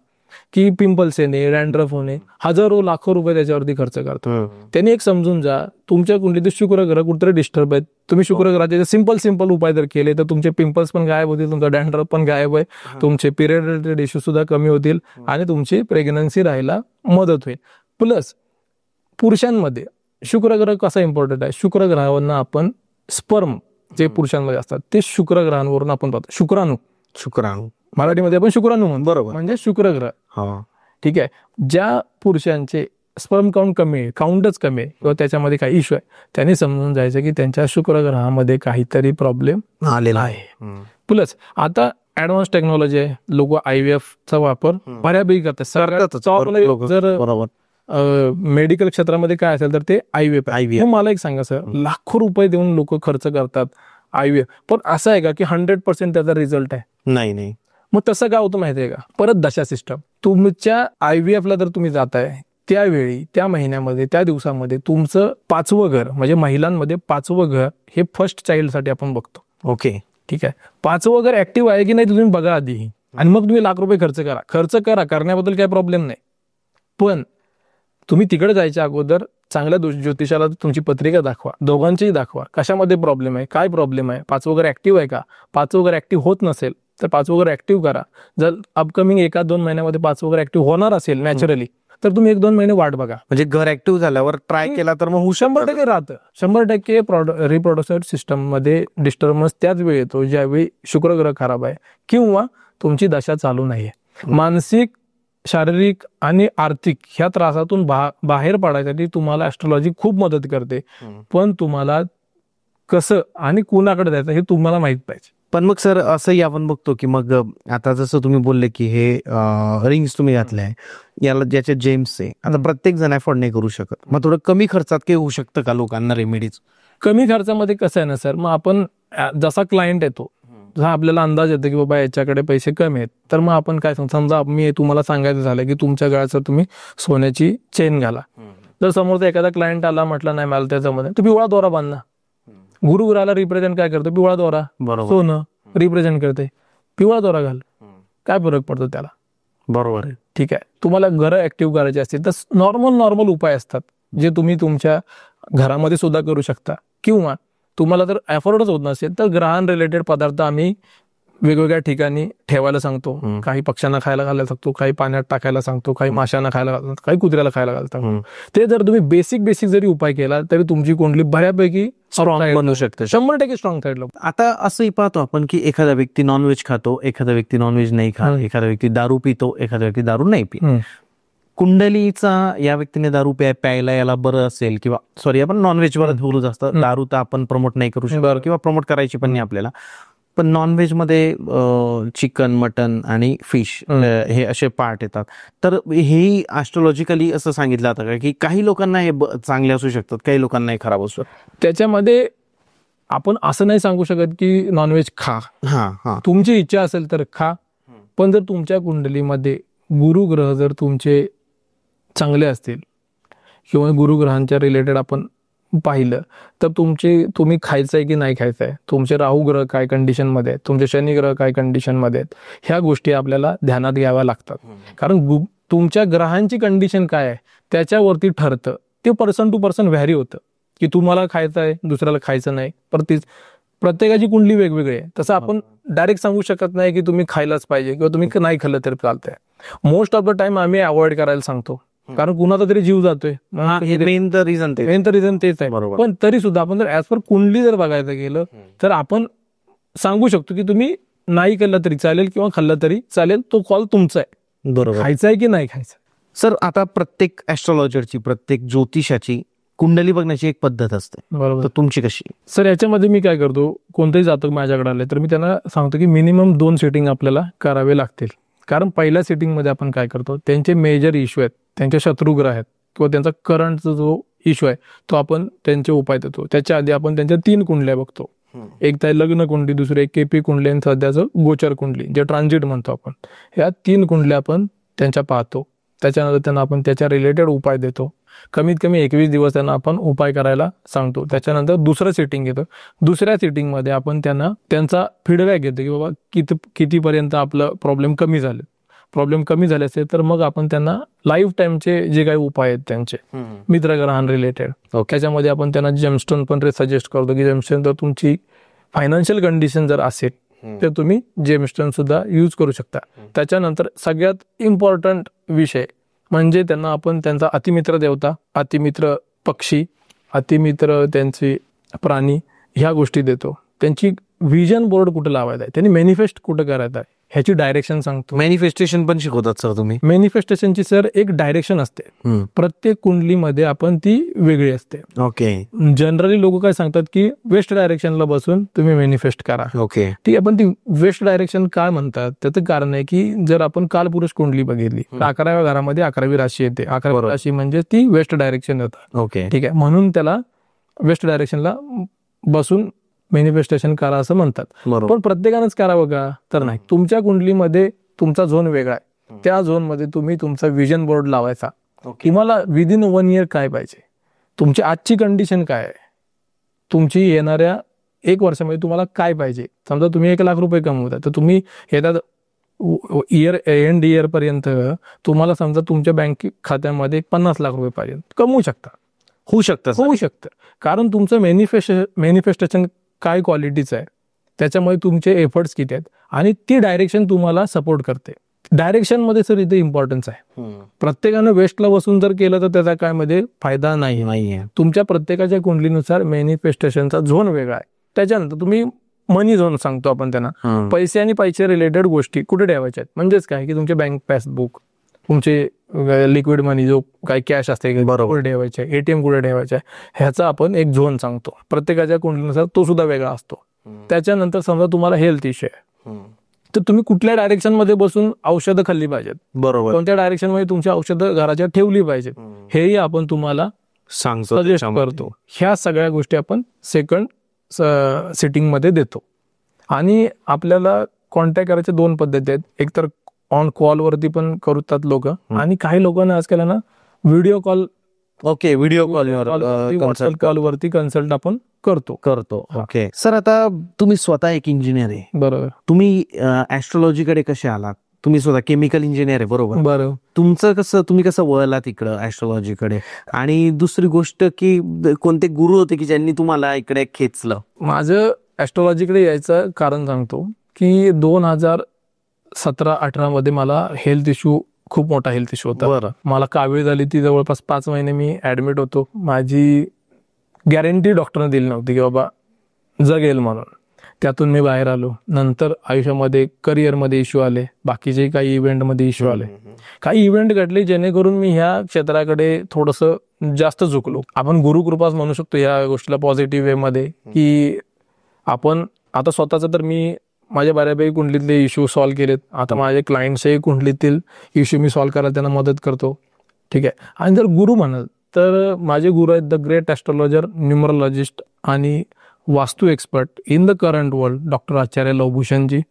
की पिंपल्स येणे, रँड्रफ होणे, हजारो लाखो रुपये त्याच्यावरती खर्च करतो. त्यांनी एक समजून जा, तुमच्या कुंडलीत शुक्र ग्रह कुठेतरी डिस्टर्ब आहेत. तुम्ही शुक्र ग्रहाचे सिंपल उपाय जर केले तर तुमचे पिंपल्स पण गायब होतील, तुमचा डॅन्ड्रफ पण गायब आहे, तुमचे पिरियड रिलेटेड इश्यू सुद्धा कमी होतील आणि तुमची प्रेग्नन्सी राहायला मदत होईल. प्लस पुरुषांमध्ये शुक्र ग्रह कसा इम्पॉर्टंट आहे, शुक्र ग्रहावरनं आपण स्पर्म जे पुरुषांमध्ये असतात ते शुक्र ग्रहांवरून आपण पाहतो. शुक्राणू मराठीमध्ये आपण शुक्राणू म्हणतो, बरोबर, म्हणजे शुक्र ग्रह. ठीक आहे. ज्या पुरुषांचे स्पर्म काउंटच कमी आहे किंवा त्याच्यामध्ये काही इश्यू आहे, त्यांनी समजून जायचं की त्यांच्या शुक्र ग्रहामध्ये काहीतरी प्रॉब्लेम आलेला आहे. प्लस आता ऍडव्हान्स टेक्नॉलॉजी आहे, लोक IVF चा वापर बऱ्यापैकी करतात. जर मेडिकल क्षेत्रामध्ये काय असेल तर ते IVF. मला एक सांगा सर, लाखो रुपये देऊन लोक खर्च करतात IVF, पण असं आहे का की 100% त्याचा रिझल्ट आहे? नाही. मग तसं काय होतं माहितीये का, परत दशा सिस्टम. तुमच्या IVF ला जर तुम्ही जाताय त्यावेळी, त्या महिन्यामध्ये, त्या दिवसामध्ये तुमचं 5वं घर, म्हणजे महिलांमध्ये 5वं घर हे फर्स्ट चाइल्ड साठी आपण बघतो. ओके, ठीक आहे. 5वं घर ऍक्टिव्ह आहे की नाही तुम्ही बघा आधी, आणि मग तुम्ही लाख रुपये खर्च करा, करण्याबद्दल काही प्रॉब्लेम नाही. पण तुम्ही तिकडे जायच्या अगोदर चांगल्या ज्योतिषाला तुमची पत्रिका दाखवा, दोघांचीही दाखवा, कशामध्ये प्रॉब्लेम आहे, काय प्रॉब्लेम आहे, 5वं घर ऍक्टिव्ह आहे का. 5वं घर ऍक्टिव्ह होत नसेल तर 5वं घर ऍक्टिव्ह करा. जर अपकमिंग 1-2 महिन्यामध्ये 5वं घर ऍक्टिव्ह होणार असेल नॅचरली, तर तुम्ही 1-2 महिने वाट बघा. म्हणजे घर ऍक्टिव्ह झाल्यावर ट्राय केला तर मग 100% राहतं. 100% रिप्रोडक्टिव्ह सिस्टम मध्ये डिस्टर्बन्स त्याच वेळी येतो ज्यावेळी शुक्र ग्रह खराब आहे किंवा तुमची दशा चालू नाहीये. मानसिक, शारीरिक आणि आर्थिक ह्या त्रासातून बाहेर पडायसाठी तुम्हाला ऍस्ट्रॉलॉजी खूप मदत करते, पण तुम्हाला कसं आणि कुणाकडे जायचं हे तुम्हाला माहित पाहिजे. पण मग सर, असंही आपण बघतो की मग आता जसं तुम्ही बोलले की हे रिंग्स तुम्ही घातले आहे, याला ज्याचे जेम्स आहे, आता प्रत्येक जण अफोर्ड नाही करू शकत, मग थोडं कमी खर्चात काही होऊ शकतं का लोकांना रेमेडीज? कमी खर्चामध्ये कसं आहे ना सर, मग आपण जसा क्लायंट येतो, जसा आपल्याला अंदाज येतो की बाबा याच्याकडे पैसे कमी आहेत, तर मग आपण काय समजा मी तुम्हाला सांगायचं झालं की तुमच्या गळ्याचं तुम्ही सोन्याची चेन घाला. जर समोरचा एखादा क्लायंट आला, म्हटलं नाही मला त्याच्यामध्ये, तर पिवळा दोरा बांधला. गुरुग्रहाला रिप्रेझेंट काय करतो? पिवळा दोरा. सोनं रिप्रेझेंट करते, पिवळा दोरा घाल, काय फरक पडतो त्याला? बरोबर आहे. ठीक आहे. तुम्हाला घर ऍक्टिव्ह करायचे असतील तर नॉर्मल उपाय असतात जे तुम्ही तुमच्या घरामध्ये सुद्धा करू शकता, किंवा तुम्हाला जर अफोर्डच होत नसेल तर ग्रहां रिलेटेड पदार्थ आम्ही वेगवेगळ्या ठिकाणी ठेवायला सांगतो. काही पक्ष्यांना खायला घालायला सांगतो, काही पाण्यात टाकायला सांगतो, काही माशांना खायला घालतो, काही कुत्र्याला खायला घालतो. ते जर तुम्ही बेसिक जरी उपाय केला तरी तुमची कुंडली बऱ्यापैकी स्ट्रॉंग बनवू शकते. 100% स्ट्रॉंग साईडला. आता असंही पाहतो आपण की एखादा व्यक्ती नॉनव्हेज खातो, एखादा व्यक्ती नॉनव्हेज नाही खात, एखादा व्यक्ती दारू पितो, एखादा व्यक्ती दारू नाही पित. कुंडलीचा या व्यक्तीने दारू प्यायला याला बरं असेल, किंवा सॉरी आपण नॉनव्हेज वर बोलू जास्त, दारू तर आपण प्रमोट नाही करू शकतो किंवा प्रमोट करायची पण नाही आपल्याला, पण नॉनव्हेज मध्ये चिकन, मटन आणि फिश हे असे पार्ट येतात, तर हेही ऍस्ट्रोलॉजिकली असं सांगितलं जातं का की काही लोकांना हे चांगले असू शकतात, काही लोकांना हे खराब असू शकतात? त्याच्यामध्ये आपण असं नाही सांगू शकत की नॉनव्हेज खा, हा हा तुमची इच्छा असेल तर खा. पण जर तुमच्या कुंडलीमध्ये गुरुग्रह जर तुमचे चांगले असतील किंवा गुरुग्रहांच्या रिलेटेड आपण पाहिलं तर तुम्ही खायचंय की नाही खायचंय, तुमचे राहू ग्रह काय कंडिशनमध्ये आहेत, तुमचे शनी ग्रह काय कंडिशनमध्ये आहेत, ह्या गोष्टी आपल्याला ध्यानात घ्याव्या लागतात. कारण तुमच्या ग्रहांची कंडिशन काय आहे त्याच्यावरती ठरतं. ते पर्सन टू पर्सन व्हॅरी होतं की तुम्हाला खायचं आहे, दुसऱ्याला खायचं नाही. प्रत्येकाची कुंडली वेगवेगळी आहे. तसं आपण डायरेक्ट सांगू शकत नाही की तुम्ही खायलाच पाहिजे किंवा तुम्ही नाही खाल्लं तरी चालतंय. मोस्ट ऑफ द टाइम आम्ही अवॉइड करायला सांगतो, कारण कुणाचा तरी जीव जातोय. मेन तर रिझन तेच आहे. पण तरी सुद्धा आपण जर ऍज पर कुंडली जर बघायचं गेलं तर आपण सांगू शकतो की तुम्ही नाही केलं तरी चालेल किंवा खाल्लं तरी चालेल, तो कॉल तुमचा आहे. बरोबर. खायचा आहे की नाही खायचं. सर आता प्रत्येक ऍस्ट्रॉलॉजरची, प्रत्येक ज्योतिषाची कुंडली बघण्याची एक पद्धत असते, बरोबर. तर तुमची कशी? सर याच्यामध्ये मी काय करतो, कोणतेही जातक माझ्याकडे आले तर मी त्यांना सांगतो की मिनिमम 2 सेटिंग आपल्याला करावे लागतील. कारण पहिल्या सेटिंगमध्ये आपण काय करतो, त्यांचे मेजर इश्यू आहेत, त्यांचे शत्रुग्रह आहेत किंवा त्यांचा करंटचा जो इश्यू आहे तो आपण त्यांचे उपाय देतो. त्याच्या आधी आपण त्यांच्या 3 कुंडल्या बघतो. एक तर लग्न कुंडली, दुसरी एक केपी कुंडली आणि सध्याचं गोचर कुंडली जे ट्रान्झिट म्हणतो आपण. ह्या 3 कुंडल्या आपण त्यांच्या पाहतो. त्याच्यानंतर त्यांना आपण त्याच्या रिलेटेड उपाय देतो. कमीत कमी 21 दिवस त्यांना आपण उपाय करायला सांगतो. त्याच्यानंतर दुसरं सेटिंग येतं. दुसऱ्या सेटिंगमध्ये आपण त्यांना त्यांचा फीडबॅक घेतो की बाबा कितीपर्यंत आपलं प्रॉब्लेम कमी झाले असेल तर मग आपण त्यांना लाईफ टाईमचे जे काही उपाय आहेत त्यांचे मित्रग्रहां रिलेटेड त्याच्यामध्ये आपण त्यांना जेमस्टोन पण सजेस्ट करतो की जेमस्टोन जर तुमची फायनान्शियल कंडिशन जर असेल तर तुम्ही जेमस्टोन सुद्धा यूज करू शकता. त्याच्यानंतर सगळ्यात इम्पॉर्टंट विषय म्हणजे त्यांना आपण त्यांचा अतिमित्र देवता, अतिमित्र पक्षी, अतिमित्र त्यांचे प्राणी ह्या गोष्टी देतो. त्यांची व्हिजन बोर्ड कुठे लावायचा आहे, त्यांनी मॅनिफेस्ट कुठे करायचं आहे ह्याची डायरेक्शन सांगतो. मॅनिफेस्टेशन पण शिकवतात सर तुम्ही? मॅनिफेस्टेशनची सर एक डायरेक्शन असते, प्रत्येक कुंडलीमध्ये आपण ती वेगळी असते. ओके. जनरली लोक काय सांगतात की वेस्ट डायरेक्शनला बसून तुम्ही मॅनिफेस्ट करा. ओके ठीक आहे, पण ती वेस्ट डायरेक्शन काय म्हणतात त्याचं कारण आहे की जर आपण कालपुरुष कुंडली बघितली तर 11व्या घरामध्ये 11वी राशी येते. 11वी राशी म्हणजे ती वेस्ट डायरेक्शन येतात. ओके ठीक आहे, म्हणून त्याला वेस्ट डायरेक्शनला बसून मॅनिफेस्टेशन करा असं म्हणतात. पण प्रत्येकानंच करावं का तर नाही. तुमच्या कुंडलीमध्ये तुमचा झोन वेगळा आहे, त्या झोनमध्ये तुम्ही तुमचा विजन बोर्ड लावायचा. तुम्हाला विदिन 1 इयर काय पाहिजे, तुमची आजची कंडिशन काय आहे, तुमची येणाऱ्या 1 वर्षामध्ये तुम्हाला काय पाहिजे. समजा तुम्ही 1 लाख रुपये कमवता तर तुम्ही येतात एंड इयर पर्यंत तुम्हाला समजा तुमच्या बँक खात्यामध्ये 50 लाख रुपये पर्यंत कमवू शकता. होऊ शकतं. कारण तुमचं मॅनिफेस्टेशन काय क्वालिटीचं आहे, त्याच्यामध्ये तुमचे एफर्ट्स किती आहेत आणि ती डायरेक्शन तुम्हाला सपोर्ट करते. डायरेक्शन मध्ये सर इथे इम्पॉर्टन्स आहे. प्रत्येकानं वेस्टला बसून जर केलं तर त्याचा काय मध्ये फायदा नाहीये. तुमच्या प्रत्येकाच्या कुंडलीनुसार मॅनिफेस्टेशनचा झोन वेगळा आहे. त्याच्यानंतर तुम्ही मनी झोन सांगतो आपण त्यांना, पैसे आणि पैसे रिलेटेड गोष्टी कुठे ठेवायच्या आहेत. म्हणजेच काय की तुमचे बँक पासबुक, तुमचे लिक्विड मनी जो काही कॅश असते कुठे ठेवायचे, एटीएम कुठे ठेवायचे, ह्याचा आपण एक झोन सांगतो. प्रत्येकाच्या कुंडलीनुसार तो सुद्धा वेगळा असतो. त्याच्यानंतर समजा तुम्हाला हेल्थ इश्यू आहे तर तुम्ही कुठल्या डायरेक्शन मध्ये बसून औषधं खाल्ली पाहिजेत, बरोबर, कोणत्या डायरेक्शन मध्ये तुमची औषधं घराच्या ठेवली पाहिजेत, हेही आपण तुम्हाला सजेस्ट करतो. ह्या सगळ्या गोष्टी आपण सेकंड सेटिंग मध्ये देतो. आणि आपल्याला कॉन्टॅक्ट करायच्या 2 पद्धती आहेत. एक तर ऑन कॉलवरती पण करतात लोक, आणि काही लोकांना आजकाल ना व्हिडिओ कॉल, व्हिडिओ कॉलवरती कन्सल्ट आपण करतो. ओके. सर आता तुम्ही स्वतः एक इंजिनियर आहे, बरोबर. तुम्ही ऍस्ट्रॉलॉजीकडे कसे आलात? तुम्ही स्वतः केमिकल इंजिनियर आहे, बरोबर? बरोबर. तुम्ही कसं वळलात इकडं ऍस्ट्रॉलॉजीकडे? आणि दुसरी गोष्ट की कोणते गुरु होते की ज्यांनी तुम्हाला इकडे खेचलं? माझं ऍस्ट्रॉलॉजीकडे यायचं कारण सांगतो की 2017-18 मध्ये मला हेल्थ इश्यू, खूप मोठा हेल्थ इश्यू होता. मला कावीळ झाली ती, जवळपास 5 महिने मी ऍडमिट होतो. माझी गॅरंटी डॉक्टरने दिली नव्हती की बाबा जगेल म्हणून. त्यातून मी बाहेर आलो. नंतर आयुष्यामध्ये करिअरमध्ये इश्यू आले, बाकीचे काही इव्हेंटमध्ये इश्यू आले, काही इव्हेंट घडले जेणेकरून मी ह्या क्षेत्राकडे थोडंसं जास्त झुकलो. आपण गुरुकृपाच म्हणू शकतो या गोष्टीला पॉझिटिव्ह वे मध्ये, की आपण आता स्वतःच तर मी माझ्या बऱ्यापैकी कुंडलीतले इश्यू सॉल्व्ह केलेत. आता माझे क्लायंट्सही कुंडलीतील इश्यू मी सॉल्व्ह करायला त्यांना मदत करतो. ठीक आहे. आणि जर गुरु म्हणाल तर माझे गुरु आहेत द ग्रेट ॲस्ट्रॉलॉजर, न्यूमरोलॉजिस्ट आणि vastu expert in the current world doctor Acharya Lavbhushanji,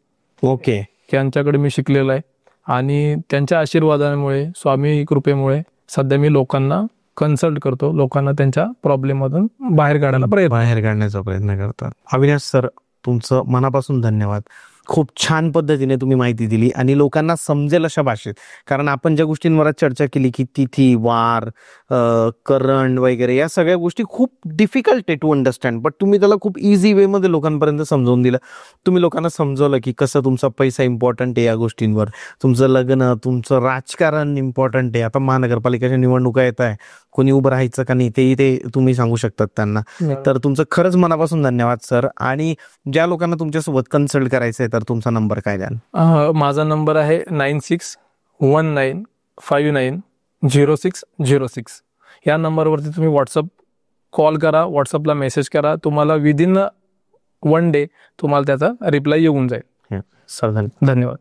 okay. त्यांच्याकडे मी शिकलेलो आहे आणि त्यांच्या आशीर्वादामुळे, स्वामी कृपेमुळे सध्या मी लोकांना कन्सल्ट करतो, लोकांना त्यांच्या प्रॉब्लेममधून बाहेर काढायला बाहेर काढण्याचा प्रयत्न करतात. अविनाश सर, तुमचं मनापासून धन्यवाद. खूप छान पद्धतीने तुम्ही माहिती दिली आणि लोकांना समजेल अशा भाषेत. कारण आपण ज्या गोष्टींवर आज चर्चा केली की तिथी, वार, करंट वगैरे, या सगळ्या गोष्टी खूप डिफिकल्ट आहे टू अंडरस्टँड, बट तुम्ही त्याला खूप इझी वेमध्ये लोकांपर्यंत समजावून दिलं. तुम्ही लोकांना समजवलं की कसं तुमचा पैसा इम्पॉर्टंट आहे या गोष्टींवर, तुमचं लग्न, तुमचं राजकारण इम्पॉर्टंट आहे. आता महानगरपालिकेच्या निवडणुका येत आहे, कोणी उभं राहायचं का नाही तेही ते तुम्ही सांगू शकतात त्यांना. तर तुमचं खरंच मनापासून धन्यवाद सर. आणि ज्या लोकांना तुमच्यासोबत कन्सल्ट करायचं आहे तर तुमचा नंबर काय द्याल? माझा नंबर आहे 9619590606. या नंबरवरती तुम्ही व्हॉट्सअप कॉल करा, व्हॉट्सअपला मेसेज करा, तुम्हाला विदिन 1 डे तुम्हाला त्याचा रिप्लाय येऊन जाईल. सर धन्यवाद.